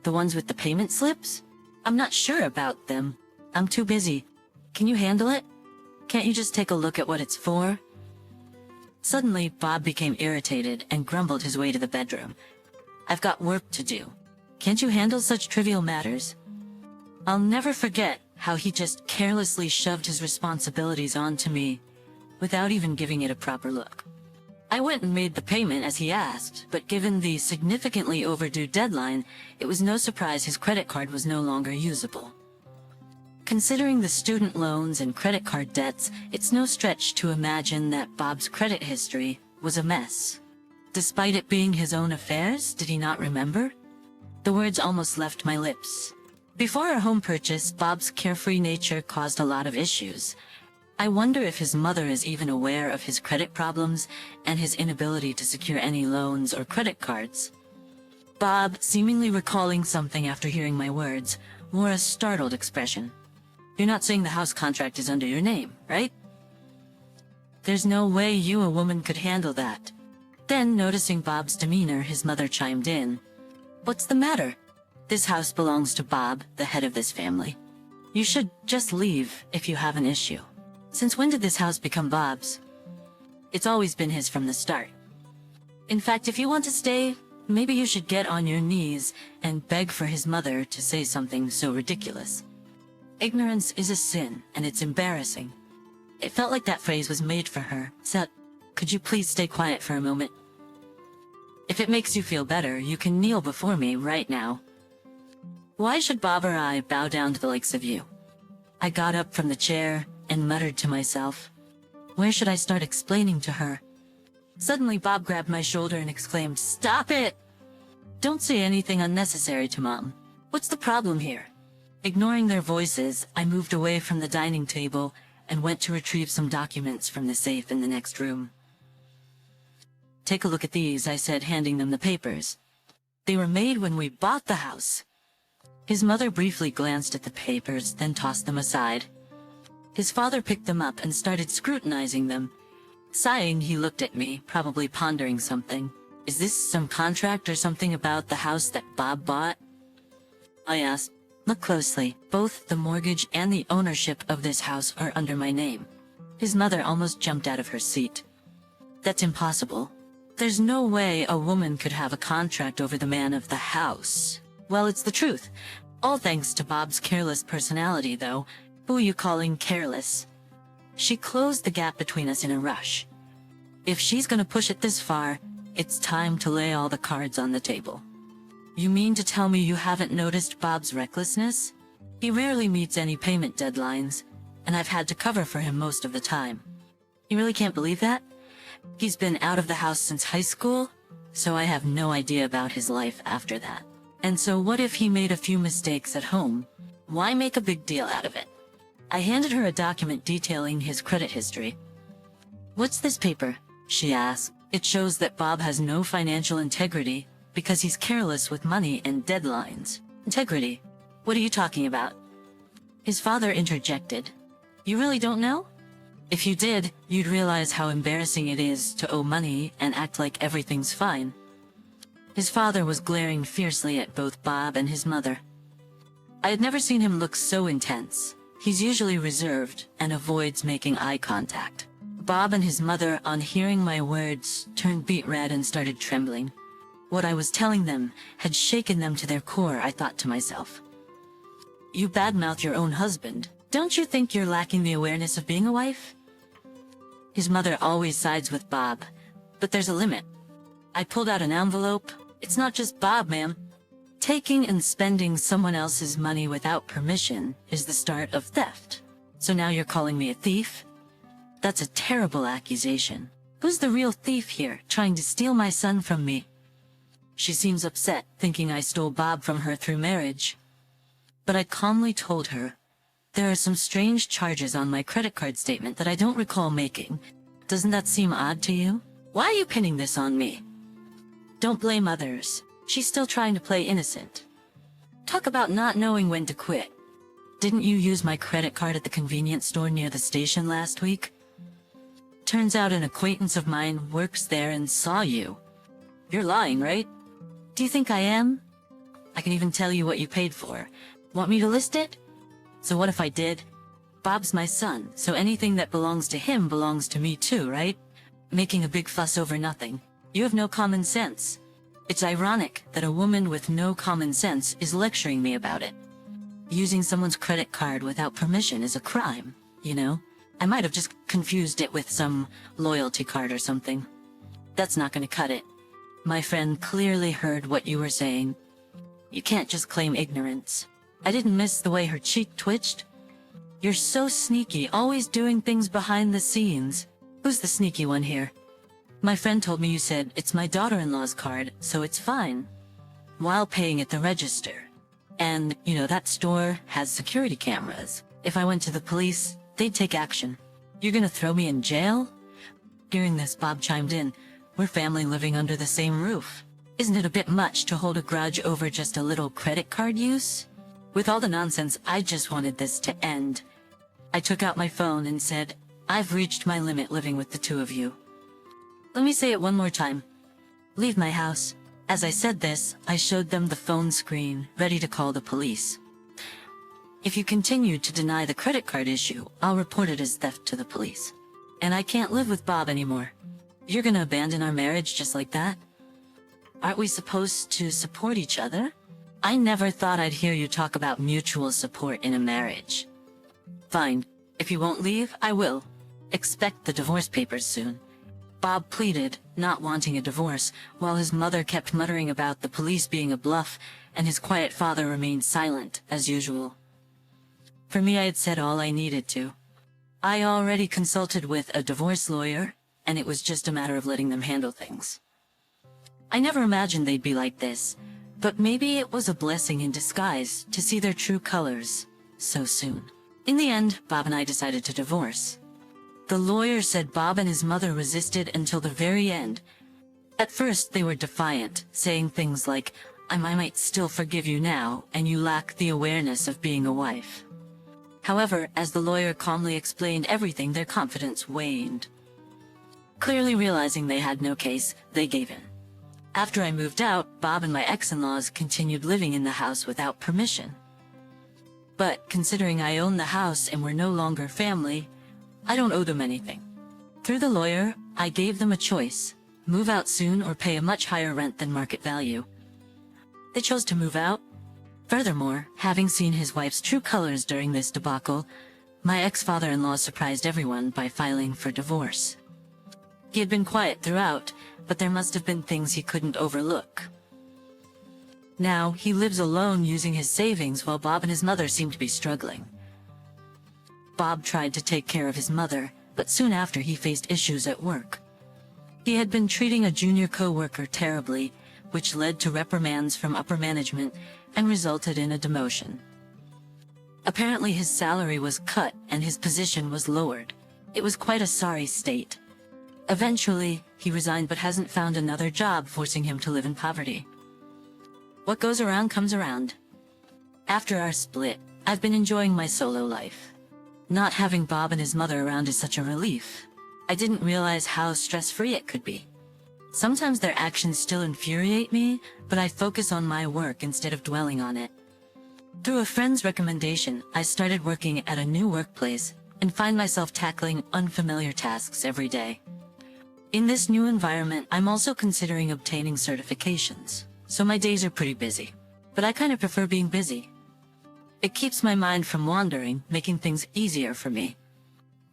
The ones with the payment slips? I'm not sure about them. I'm too busy. Can you handle it? Can't you just take a look at what it's for? Suddenly, Bob became irritated and grumbled his way to the bedroom. I've got work to do. Can't you handle such trivial matters? I'll never forget how he just carelessly shoved his responsibilities onto me without even giving it a proper look. I went and made the payment as he asked, but given the significantly overdue deadline, it was no surprise his credit card was no longer usable. Considering the student loans and credit card debts, it's no stretch to imagine that Bob's credit history was a mess. Despite it being his own affairs, did he not remember? The words almost left my lips. Before our home purchase, Bob's carefree nature caused a lot of issues. I wonder if his mother is even aware of his credit problems and his inability to secure any loans or credit cards. Bob, seemingly recalling something after hearing my words, wore a startled expression. You're not saying the house contract is under your name, right? There's no way you, a woman, could handle that. Then, noticing Bob's demeanor, his mother chimed in. What's the matter? This house belongs to Bob, the head of this family. You should just leave if you have an issue. Since when did this house become Bob's? It's always been his from the start. In fact, if you want to stay, maybe you should get on your knees and beg for his mother to say something so ridiculous. Ignorance is a sin, and it's embarrassing. It felt like that phrase was made for her. So, could you please stay quiet for a moment? If it makes you feel better, you can kneel before me right now. Why should Bob or I bow down to the likes of you? I got up from the chair and muttered to myself, where should I start explaining to her? Suddenly Bob grabbed my shoulder and exclaimed, Stop it! Don't say anything unnecessary to Mom. What's the problem here? Ignoring their voices, I moved away from the dining table and went to retrieve some documents from the safe in the next room. Take a look at these, I said, handing them the papers. They were made when we bought the house. His mother briefly glanced at the papers, then tossed them aside. His father picked them up and started scrutinizing them. Sighing, he looked at me, probably pondering something. Is this some contract or something about the house that Bob bought? I asked. Look closely. Both the mortgage and the ownership of this house are under my name. His mother almost jumped out of her seat. That's impossible. There's no way a woman could have a contract over the man of the house. Well, it's the truth. All thanks to Bob's careless personality, though. Who are you calling careless? She closed the gap between us in a rush. If she's gonna push it this far, it's time to lay all the cards on the table. You mean to tell me you haven't noticed Bob's recklessness? He rarely meets any payment deadlines, and I've had to cover for him most of the time. You really can't believe that? He's been out of the house since high school, so I have no idea about his life after that. And so what if he made a few mistakes at home? Why make a big deal out of it? I handed her a document detailing his credit history. "What's this paper?" she asked. "It shows that Bob has no financial integrity because he's careless with money and deadlines." "Integrity? What are you talking about?" His father interjected. "You really don't know? If you did, you'd realize how embarrassing it is to owe money and act like everything's fine." His father was glaring fiercely at both Bob and his mother. I had never seen him look so intense. He's usually reserved and avoids making eye contact. Bob and his mother, on hearing my words, turned beet red and started trembling. What I was telling them had shaken them to their core, I thought to myself. "You badmouth your own husband. Don't you think you're lacking the awareness of being a wife?" His mother always sides with Bob, but there's a limit. I pulled out an envelope. "It's not just Bob, ma'am. Taking and spending someone else's money without permission is the start of theft. So now you're calling me a thief? That's a terrible accusation. Who's the real thief here, trying to steal my son from me?" She seems upset, thinking I stole Bob from her through marriage. But I calmly told her, "There are some strange charges on my credit card statement that I don't recall making. Doesn't that seem odd to you? Why are you pinning this on me?" "Don't blame others. She's still trying to play innocent." Talk about not knowing when to quit. "Didn't you use my credit card at the convenience store near the station last week? Turns out an acquaintance of mine works there and saw you. You're lying, right?" "Do you think I am? I can even tell you what you paid for. Want me to list it?" "So what if I did? Bob's my son, so anything that belongs to him belongs to me too, right? Making a big fuss over nothing. You have no common sense. It's ironic that a woman with no common sense is lecturing me about it. Using someone's credit card without permission is a crime, you know? I might have just confused it with some loyalty card or something. That's not gonna cut it. My friend clearly heard what you were saying. You can't just claim ignorance." I didn't miss the way her cheek twitched. "You're so sneaky, always doing things behind the scenes. Who's the sneaky one here?" "My friend told me you said it's my daughter-in-law's card, so it's fine, while paying at the register. And, you know, that store has security cameras. If I went to the police, they'd take action." "You're gonna throw me in jail?" Hearing this, Bob chimed in. "We're family living under the same roof. Isn't it a bit much to hold a grudge over just a little credit card use? With all the nonsense, I just wanted this to end." I took out my phone and said, "I've reached my limit living with the two of you. Let me say it one more time. Leave my house." As I said this, I showed them the phone screen, ready to call the police. "If you continue to deny the credit card issue, I'll report it as theft to the police. And I can't live with Bob anymore. You're gonna abandon our marriage just like that? Aren't we supposed to support each other? I never thought I'd hear you talk about mutual support in a marriage." "Fine. If you won't leave, I will. Expect the divorce papers soon." Bob pleaded, not wanting a divorce, while his mother kept muttering about the police being a bluff, and his quiet father remained silent, as usual. For me, I had said all I needed to. I already consulted with a divorce lawyer, and it was just a matter of letting them handle things. I never imagined they'd be like this, but maybe it was a blessing in disguise to see their true colors so soon. In the end, Bob and I decided to divorce. The lawyer said Bob and his mother resisted until the very end. At first, they were defiant, saying things like, I might still forgive you now, and you lack the awareness of being a wife." However, as the lawyer calmly explained everything, their confidence waned. Clearly realizing they had no case, they gave in. After I moved out, Bob and my ex-in-laws continued living in the house without permission. But considering I own the house and we're no longer family, I don't owe them anything. Through the lawyer, I gave them a choice: move out soon or pay a much higher rent than market value. They chose to move out. Furthermore, having seen his wife's true colors during this debacle, my ex-father-in-law surprised everyone by filing for divorce. He had been quiet throughout, but there must have been things he couldn't overlook. Now, he lives alone using his savings while Bob and his mother seem to be struggling. Bob tried to take care of his mother, but soon after he faced issues at work. He had been treating a junior co-worker terribly, which led to reprimands from upper management and resulted in a demotion. Apparently his salary was cut and his position was lowered. It was quite a sorry state. Eventually, he resigned but hasn't found another job, forcing him to live in poverty. What goes around comes around. After our split, I've been enjoying my solo life. Not having Bob and his mother around is such a relief. I didn't realize how stress-free it could be. Sometimes their actions still infuriate me, but I focus on my work instead of dwelling on it. Through a friend's recommendation, I started working at a new workplace and find myself tackling unfamiliar tasks every day. In this new environment, I'm also considering obtaining certifications, so my days are pretty busy. But I kind of prefer being busy. It keeps my mind from wandering, making things easier for me.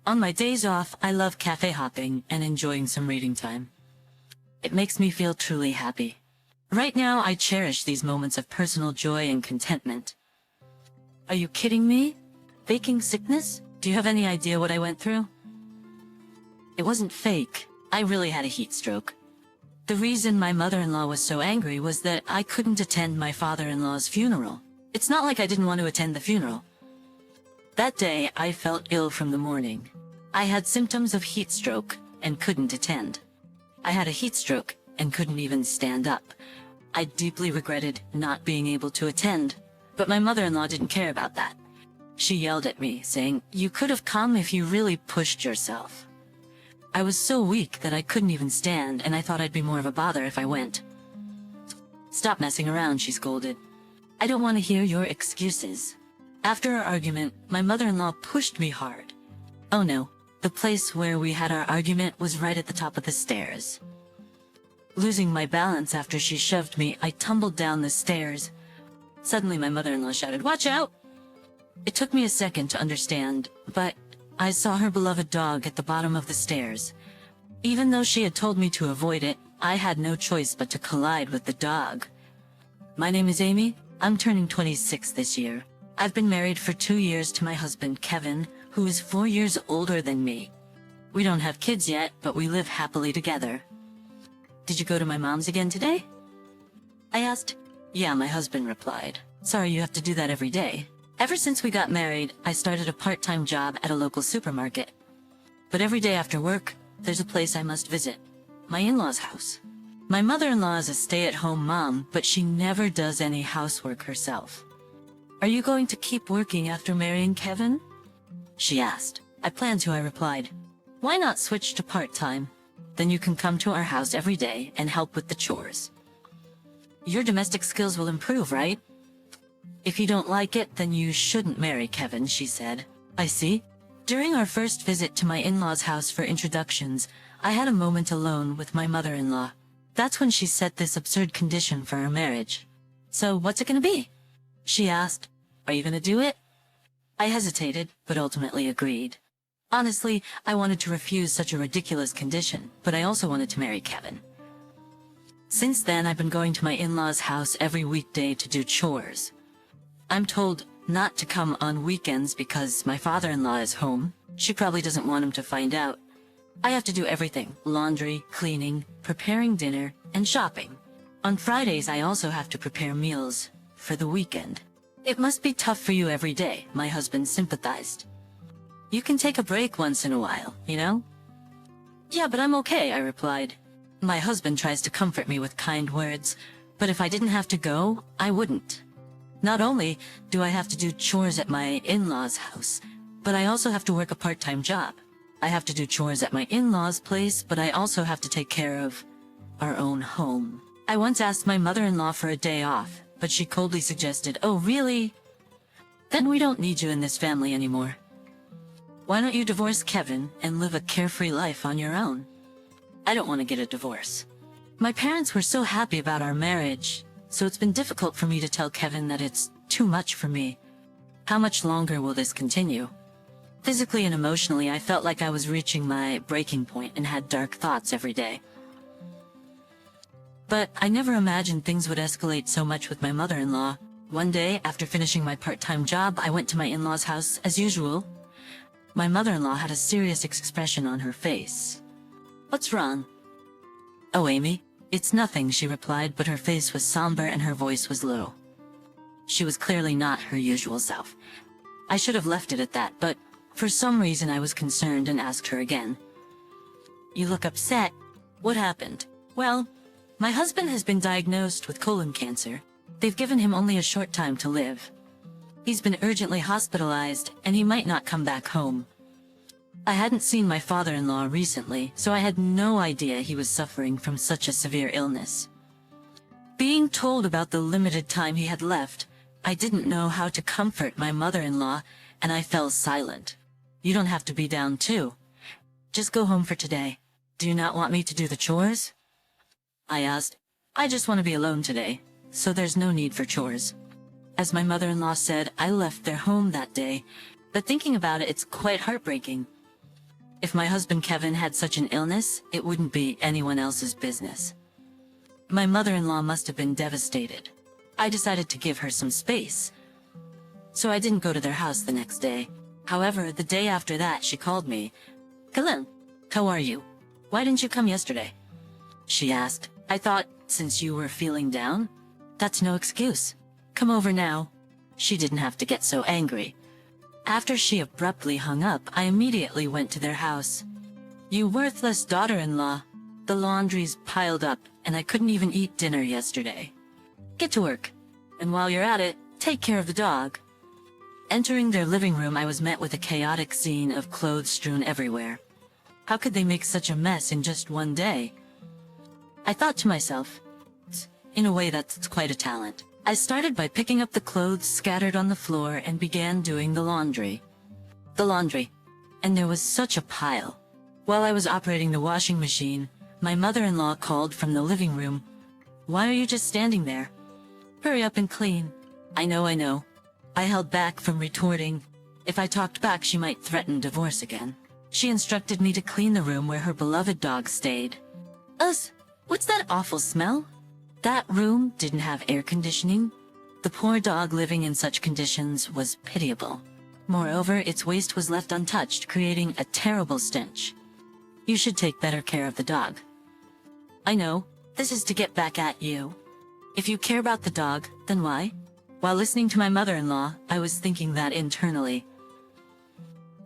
On my days off, I love cafe hopping and enjoying some reading time. It makes me feel truly happy. Right now, I cherish these moments of personal joy and contentment. Are you kidding me? Faking sickness? Do you have any idea what I went through? It wasn't fake. I really had a heat stroke. The reason my mother-in-law was so angry was that I couldn't attend my father-in-law's funeral. It's not like I didn't want to attend the funeral. That day, I felt ill from the morning. I had symptoms of heat stroke and couldn't attend. I had a heat stroke and couldn't even stand up. I deeply regretted not being able to attend, but my mother-in-law didn't care about that. She yelled at me, saying, "You could have come if you really pushed yourself." I was so weak that I couldn't even stand, and I thought I'd be more of a bother if I went. "Stop messing around," she scolded. "I don't want to hear your excuses." After our argument, my mother-in-law pushed me hard. Oh no, the place where we had our argument was right at the top of the stairs. Losing my balance after she shoved me, I tumbled down the stairs. Suddenly my mother-in-law shouted, "Watch out!" It took me a second to understand, but I saw her beloved dog at the bottom of the stairs. Even though she had told me to avoid it, I had no choice but to collide with the dog. My name is Amy. I'm turning 26 this year. I've been married for 2 years to my husband, Kevin, who is 4 years older than me. We don't have kids yet, but we live happily together. "Did you go to my mom's again today?" I asked. "Yeah," my husband replied. "Sorry you have to do that every day." Ever since we got married, I started a part-time job at a local supermarket. But every day after work, there's a place I must visit. My in-laws' house. My mother-in-law is a stay-at-home mom, but she never does any housework herself. "Are you going to keep working after marrying Kevin?" she asked. "I plan to," I replied. "Why not switch to part-time? Then you can come to our house every day and help with the chores. Your domestic skills will improve, right?" "If you don't like it, then you shouldn't marry Kevin," she said. "I see." During our first visit to my in-laws' house for introductions, I had a moment alone with my mother-in-law. That's when she set this absurd condition for our marriage. "So what's it gonna be?" she asked. "Are you gonna do it?" I hesitated, but ultimately agreed. Honestly, I wanted to refuse such a ridiculous condition, but I also wanted to marry Kevin. Since then, I've been going to my in-laws' house every weekday to do chores. I'm told not to come on weekends because my father-in-law is home. She probably doesn't want him to find out. I have to do everything: laundry, cleaning, preparing dinner, and shopping. On Fridays, I also have to prepare meals for the weekend. "It must be tough for you every day," my husband sympathized. "You can take a break once in a while, you know?" "Yeah, but I'm okay," I replied. My husband tries to comfort me with kind words, but if I didn't have to go, I wouldn't. Not only do I have to do chores at my in-laws' house, but I also have to work a part-time job. I have to do chores at my in-laws' place, but I also have to take care of our own home. I once asked my mother-in-law for a day off, but she coldly suggested, "Oh, really? Then we don't need you in this family anymore. Why don't you divorce Kevin and live a carefree life on your own?" I don't want to get a divorce. My parents were so happy about our marriage, so it's been difficult for me to tell Kevin that it's too much for me. How much longer will this continue? Physically and emotionally, I felt like I was reaching my breaking point and had dark thoughts every day. But I never imagined things would escalate so much with my mother-in-law. One day, after finishing my part-time job, I went to my in-laws' house as usual. My mother-in-law had a serious expression on her face. "What's wrong?" "Oh, Amy, it's nothing," she replied, but her face was somber and her voice was low. She was clearly not her usual self. I should have left it at that, but for some reason I was concerned and asked her again. "You look upset. What happened?" "Well, my husband has been diagnosed with colon cancer. They've given him only a short time to live. He's been urgently hospitalized, and he might not come back home." I hadn't seen my father-in-law recently, so I had no idea he was suffering from such a severe illness. Being told about the limited time he had left, I didn't know how to comfort my mother-in-law, and I fell silent. "You don't have to be down too. Just go home for today. Do you not want me to do the chores?" I asked. "I just want to be alone today, so there's no need for chores." As my mother-in-law said, I left their home that day, but thinking about it, it's quite heartbreaking. If my husband Kevin had such an illness, it wouldn't be anyone else's business. My mother-in-law must have been devastated. I decided to give her some space, so I didn't go to their house the next day. However, the day after that, she called me. "Kalen, how are you? Why didn't you come yesterday?" she asked. I thought, since you were feeling down, that's no excuse. Come over now. She didn't have to get so angry. After she abruptly hung up, I immediately went to their house. "You worthless daughter-in-law. The laundry's piled up, and I couldn't even eat dinner yesterday. Get to work, and while you're at it, take care of the dog." Entering their living room, I was met with a chaotic scene of clothes strewn everywhere. How could they make such a mess in just one day? I thought to myself, in a way that's quite a talent. I started by picking up the clothes scattered on the floor and began doing the laundry. And there was such a pile. While I was operating the washing machine, my mother-in-law called from the living room. "Why are you just standing there? Hurry up and clean." I know. I held back from retorting. If I talked back, she might threaten divorce again. She instructed me to clean the room where her beloved dog stayed. What's that awful smell? That room didn't have air conditioning. The poor dog living in such conditions was pitiable. Moreover, its waste was left untouched, creating a terrible stench. "You should take better care of the dog." "I know, this is to get back at you. If you care about the dog, then why?" While listening to my mother-in-law, I was thinking that internally.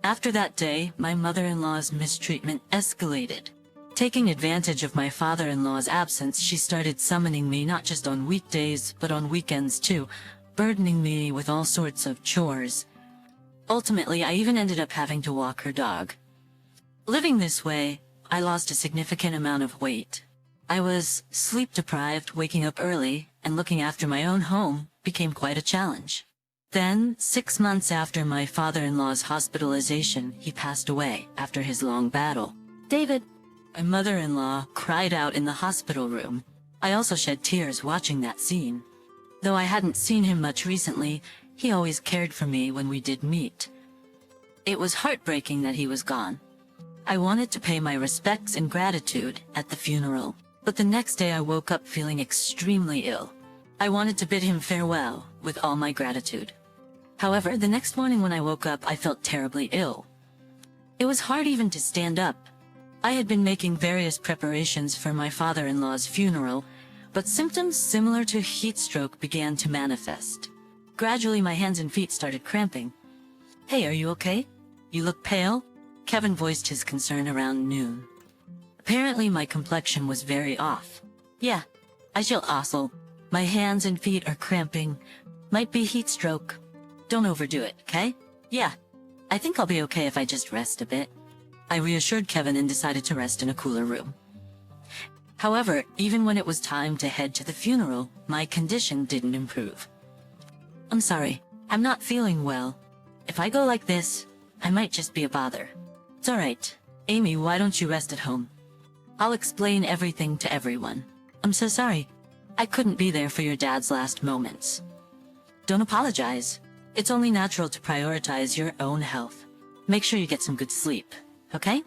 After that day, my mother-in-law's mistreatment escalated. Taking advantage of my father-in-law's absence, she started summoning me not just on weekdays, but on weekends too, burdening me with all sorts of chores. Ultimately, I even ended up having to walk her dog. Living this way, I lost a significant amount of weight. I was sleep-deprived, waking up early, and looking after my own home became quite a challenge. Then, 6 months after my father-in-law's hospitalization, he passed away after his long battle. "David," my mother-in-law cried out in the hospital room. I also shed tears watching that scene. Though I hadn't seen him much recently, he always cared for me when we did meet. It was heartbreaking that he was gone. I wanted to pay my respects and gratitude at the funeral, but the next day I woke up feeling extremely ill. I wanted to bid him farewell with all my gratitude. However, the next morning when I woke up, I felt terribly ill. It was hard even to stand up. I had been making various preparations for my father-in-law's funeral, but symptoms similar to heat stroke began to manifest. Gradually, my hands and feet started cramping. "Hey, are you okay? You look pale?" Kevin voiced his concern around noon. Apparently, my complexion was very off. "Yeah, I feel awful. My hands and feet are cramping. Might be heat stroke. Don't overdo it, okay? Yeah, I think I'll be okay if I just rest a bit." I reassured Kevin and decided to rest in a cooler room. However, even when it was time to head to the funeral, my condition didn't improve. "I'm sorry, I'm not feeling well. If I go like this, I might just be a bother." "It's alright. Amy, why don't you rest at home? I'll explain everything to everyone." "I'm so sorry. I couldn't be there for your dad's last moments." "Don't apologize. It's only natural to prioritize your own health. Make sure you get some good sleep, okay?"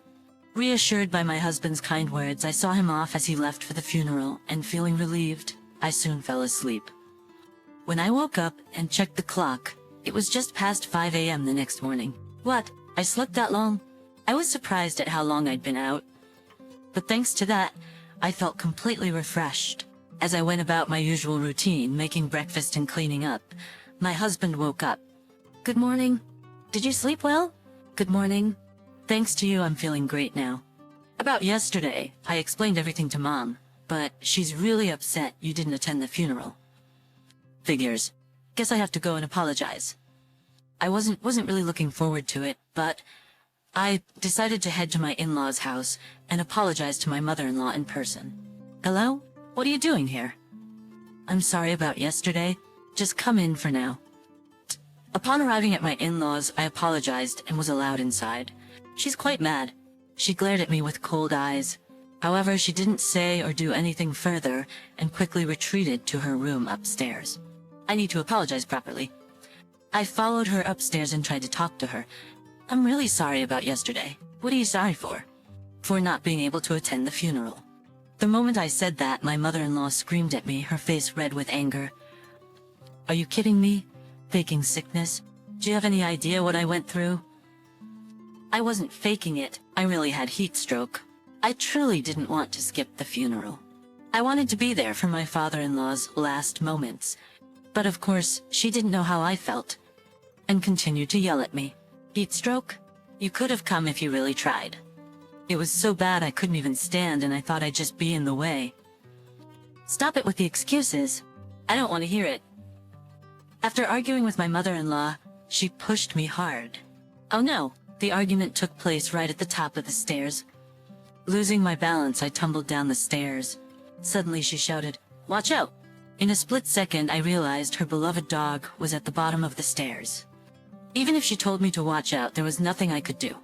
Reassured by my husband's kind words, I saw him off as he left for the funeral, and feeling relieved, I soon fell asleep. When I woke up and checked the clock, it was just past 5 a.m. the next morning. What? I slept that long? I was surprised at how long I'd been out. But thanks to that, I felt completely refreshed. As I went about my usual routine, making breakfast and cleaning up, my husband woke up. Good morning. Did you sleep well? Good morning. Thanks to you, I'm feeling great now. About yesterday, I explained everything to Mom, but she's really upset you didn't attend the funeral. Figures. Guess I have to go and apologize. I wasn't really looking forward to it, but I decided to head to my in-laws' house and apologize to my mother-in-law in person. Hello? What are you doing here? I'm sorry about yesterday. Just come in for now. Upon arriving at my in-laws, I apologized and was allowed inside. She's quite mad. She glared at me with cold eyes. However, she didn't say or do anything further and quickly retreated to her room upstairs. I need to apologize properly. I followed her upstairs and tried to talk to her. I'm really sorry about yesterday. What are you sorry for? For not being able to attend the funeral. The moment I said that, my mother-in-law screamed at me, her face red with anger. Are you kidding me? Faking sickness? Do you have any idea what I went through? I wasn't faking it. I really had heat stroke. I truly didn't want to skip the funeral. I wanted to be there for my father-in-law's last moments. But of course, she didn't know how I felt, and continued to yell at me. Heat stroke? You could have come if you really tried. It was so bad I couldn't even stand, and I thought I'd just be in the way. Stop it with the excuses. I don't want to hear it. After arguing with my mother-in-law, she pushed me hard. Oh no, the argument took place right at the top of the stairs. Losing my balance, I tumbled down the stairs. Suddenly she shouted, "Watch out!" In a split second, I realized her beloved dog was at the bottom of the stairs. Even if she told me to watch out, there was nothing I could do.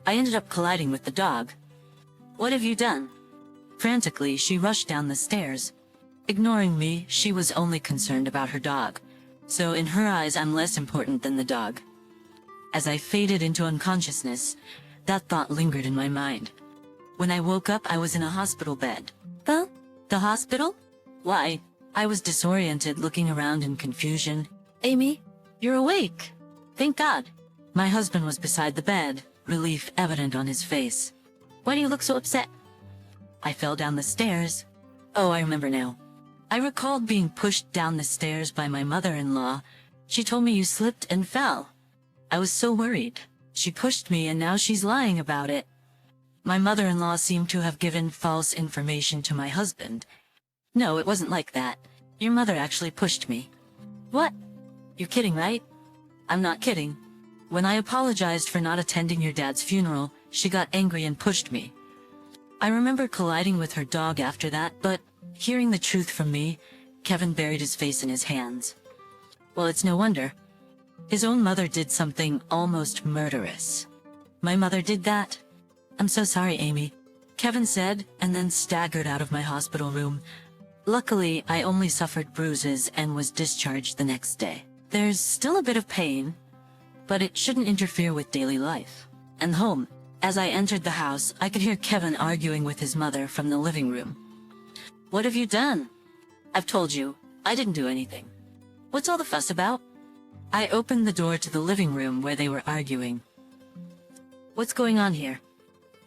I ended up colliding with the dog. What have you done? Frantically, she rushed down the stairs. Ignoring me, she was only concerned about her dog. So in her eyes, I'm less important than the dog. As I faded into unconsciousness, that thought lingered in my mind. When I woke up, I was in a hospital bed. Huh? The hospital? Why? I was disoriented, looking around in confusion. Amy, you're awake. Thank God. My husband was beside the bed, relief evident on his face. Why do you look so upset? I fell down the stairs. Oh, I remember now. I recalled being pushed down the stairs by my mother-in-law. She told me you slipped and fell. I was so worried. She pushed me and now she's lying about it. My mother-in-law seemed to have given false information to my husband. No, it wasn't like that. Your mother actually pushed me. What? You're kidding, right? I'm not kidding. When I apologized for not attending your dad's funeral, she got angry and pushed me. I remember colliding with her dog after that, but hearing the truth from me, Kevin buried his face in his hands. Well, it's no wonder. His own mother did something almost murderous. My mother did that? I'm so sorry, Amy, Kevin said, and then staggered out of my hospital room. Luckily, I only suffered bruises and was discharged the next day. There's still a bit of pain, but it shouldn't interfere with daily life. And home. As I entered the house, I could hear Kevin arguing with his mother from the living room. What have you done? I've told you, I didn't do anything. What's all the fuss about? I opened the door to the living room where they were arguing. What's going on here?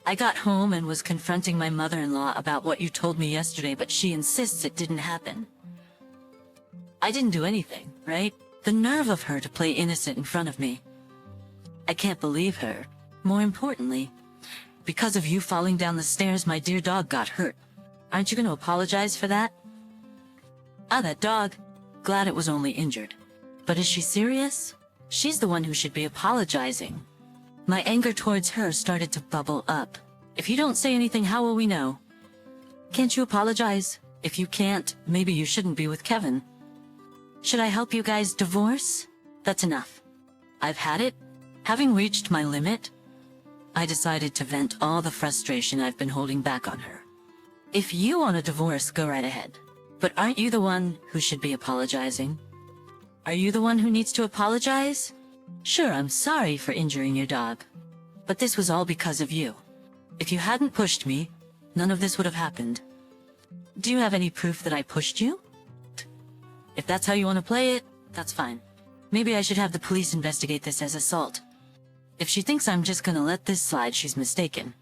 I got home and was confronting my mother-in-law about what you told me yesterday, but she insists it didn't happen. I didn't do anything, right? The nerve of her to play innocent in front of me. I can't believe her. More importantly, because of you falling down the stairs, my dear dog got hurt. Aren't you going to apologize for that? Ah, that dog. Glad it was only injured. But is she serious? She's the one who should be apologizing. My anger towards her started to bubble up. If you don't say anything, how will we know? Can't you apologize? If you can't, maybe you shouldn't be with Kevin. Should I help you guys divorce? That's enough. I've had it. Having reached my limit, I decided to vent all the frustration I've been holding back on her. If you want a divorce, go right ahead. But aren't you the one who should be apologizing? Are you the one who needs to apologize? Sure, I'm sorry for injuring your dog, but this was all because of you. If you hadn't pushed me, none of this would have happened. Do you have any proof that I pushed you? If that's how you want to play it, that's fine. Maybe I should have the police investigate this as assault. If she thinks I'm just gonna let this slide, she's mistaken.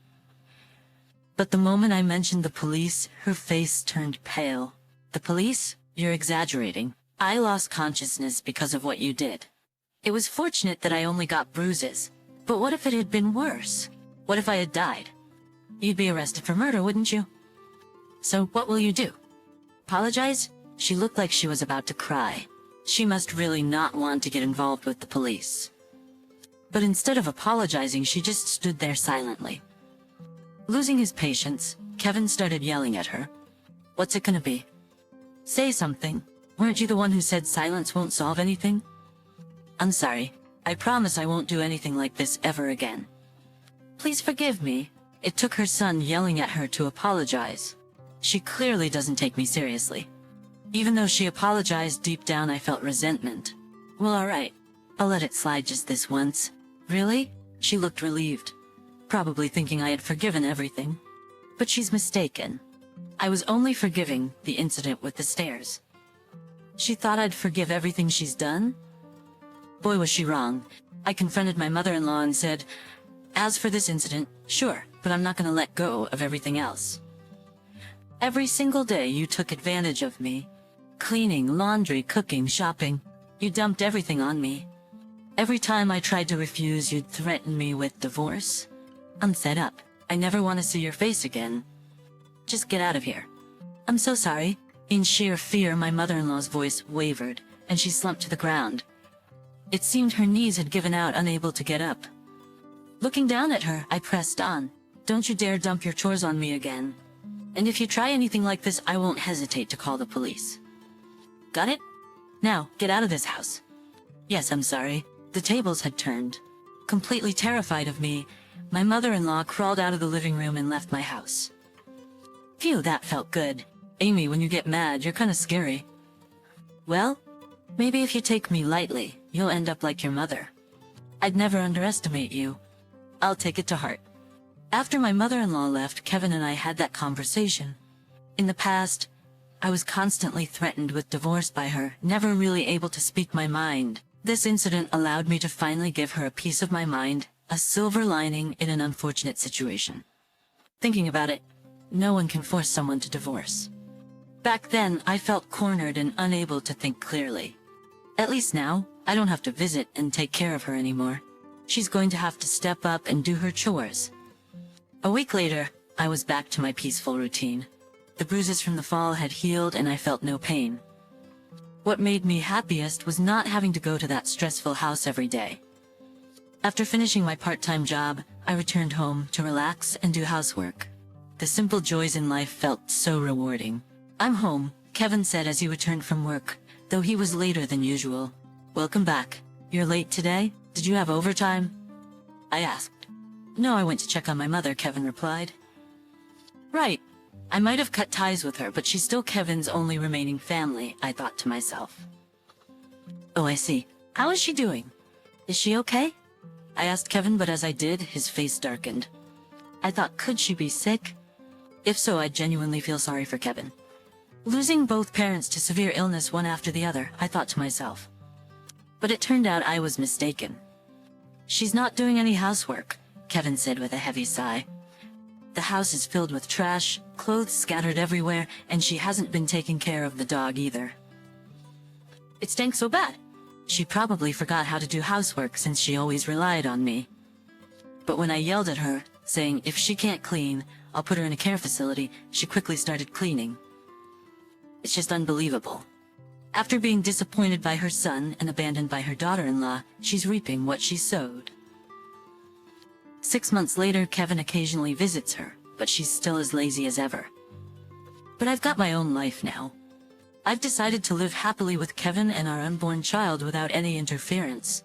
But the moment I mentioned the police, her face turned pale. The police? You're exaggerating. I lost consciousness because of what you did. It was fortunate that I only got bruises. But what if it had been worse? What if I had died? You'd be arrested for murder, wouldn't you? So what will you do? Apologize? She looked like she was about to cry. She must really not want to get involved with the police. But instead of apologizing, she just stood there silently. Losing his patience, Kevin started yelling at her. What's it gonna be? Say something. Weren't you the one who said silence won't solve anything? I'm sorry. I promise I won't do anything like this ever again. Please forgive me. It took her son yelling at her to apologize. She clearly doesn't take me seriously. Even though she apologized, deep down I felt resentment. Well, alright. I'll let it slide just this once. Really? She looked relieved. Probably thinking I had forgiven everything. But she's mistaken. I was only forgiving the incident with the stairs. She thought I'd forgive everything she's done? Boy, was she wrong. I confronted my mother-in-law and said, as for this incident, sure, but I'm not gonna let go of everything else. Every single day you took advantage of me. Cleaning, laundry, cooking, shopping. You dumped everything on me. Every time I tried to refuse, you'd threaten me with divorce. I'm fed up. I never want to see your face again. Just get out of here. I'm so sorry. In sheer fear, my mother-in-law's voice wavered, and she slumped to the ground. It seemed her knees had given out, unable to get up. Looking down at her, I pressed on. Don't you dare dump your chores on me again. And if you try anything like this, I won't hesitate to call the police. Got it? Now, get out of this house. Yes, I'm sorry. The tables had turned. Completely terrified of me, my mother-in-law crawled out of the living room and left my house. Phew, that felt good. Amy, when you get mad, you're kinda scary. Well, maybe if you take me lightly, you'll end up like your mother. I'd never underestimate you. I'll take it to heart. After my mother-in-law left, Kevin and I had that conversation. In the past, I was constantly threatened with divorce by her, never really able to speak my mind. This incident allowed me to finally give her a piece of my mind, a silver lining in an unfortunate situation. Thinking about it, no one can force someone to divorce. Back then, I felt cornered and unable to think clearly. At least now, I don't have to visit and take care of her anymore. She's going to have to step up and do her chores. A week later, I was back to my peaceful routine. The bruises from the fall had healed and I felt no pain. What made me happiest was not having to go to that stressful house every day. After finishing my part-time job, I returned home to relax and do housework. The simple joys in life felt so rewarding. I'm home, Kevin said as he returned from work, though he was later than usual. Welcome back. You're late today? Did you have overtime? I asked. No, I went to check on my mother, Kevin replied. Right. I might have cut ties with her, but she's still Kevin's only remaining family, I thought to myself. Oh, I see. How is she doing? Is she okay? I asked Kevin, but as I did, his face darkened. I thought, could she be sick? If so, I genuinely feel sorry for Kevin. Losing both parents to severe illness one after the other, I thought to myself. But it turned out I was mistaken. She's not doing any housework, Kevin said with a heavy sigh. The house is filled with trash, clothes scattered everywhere, and she hasn't been taking care of the dog either. It stank so bad. She probably forgot how to do housework since she always relied on me. But when I yelled at her, saying if she can't clean, I'll put her in a care facility, she quickly started cleaning. It's just unbelievable. After being disappointed by her son and abandoned by her daughter-in-law, she's reaping what she sowed. 6 months later, Kevin occasionally visits her, but she's still as lazy as ever. But I've got my own life now. I've decided to live happily with Kevin and our unborn child without any interference.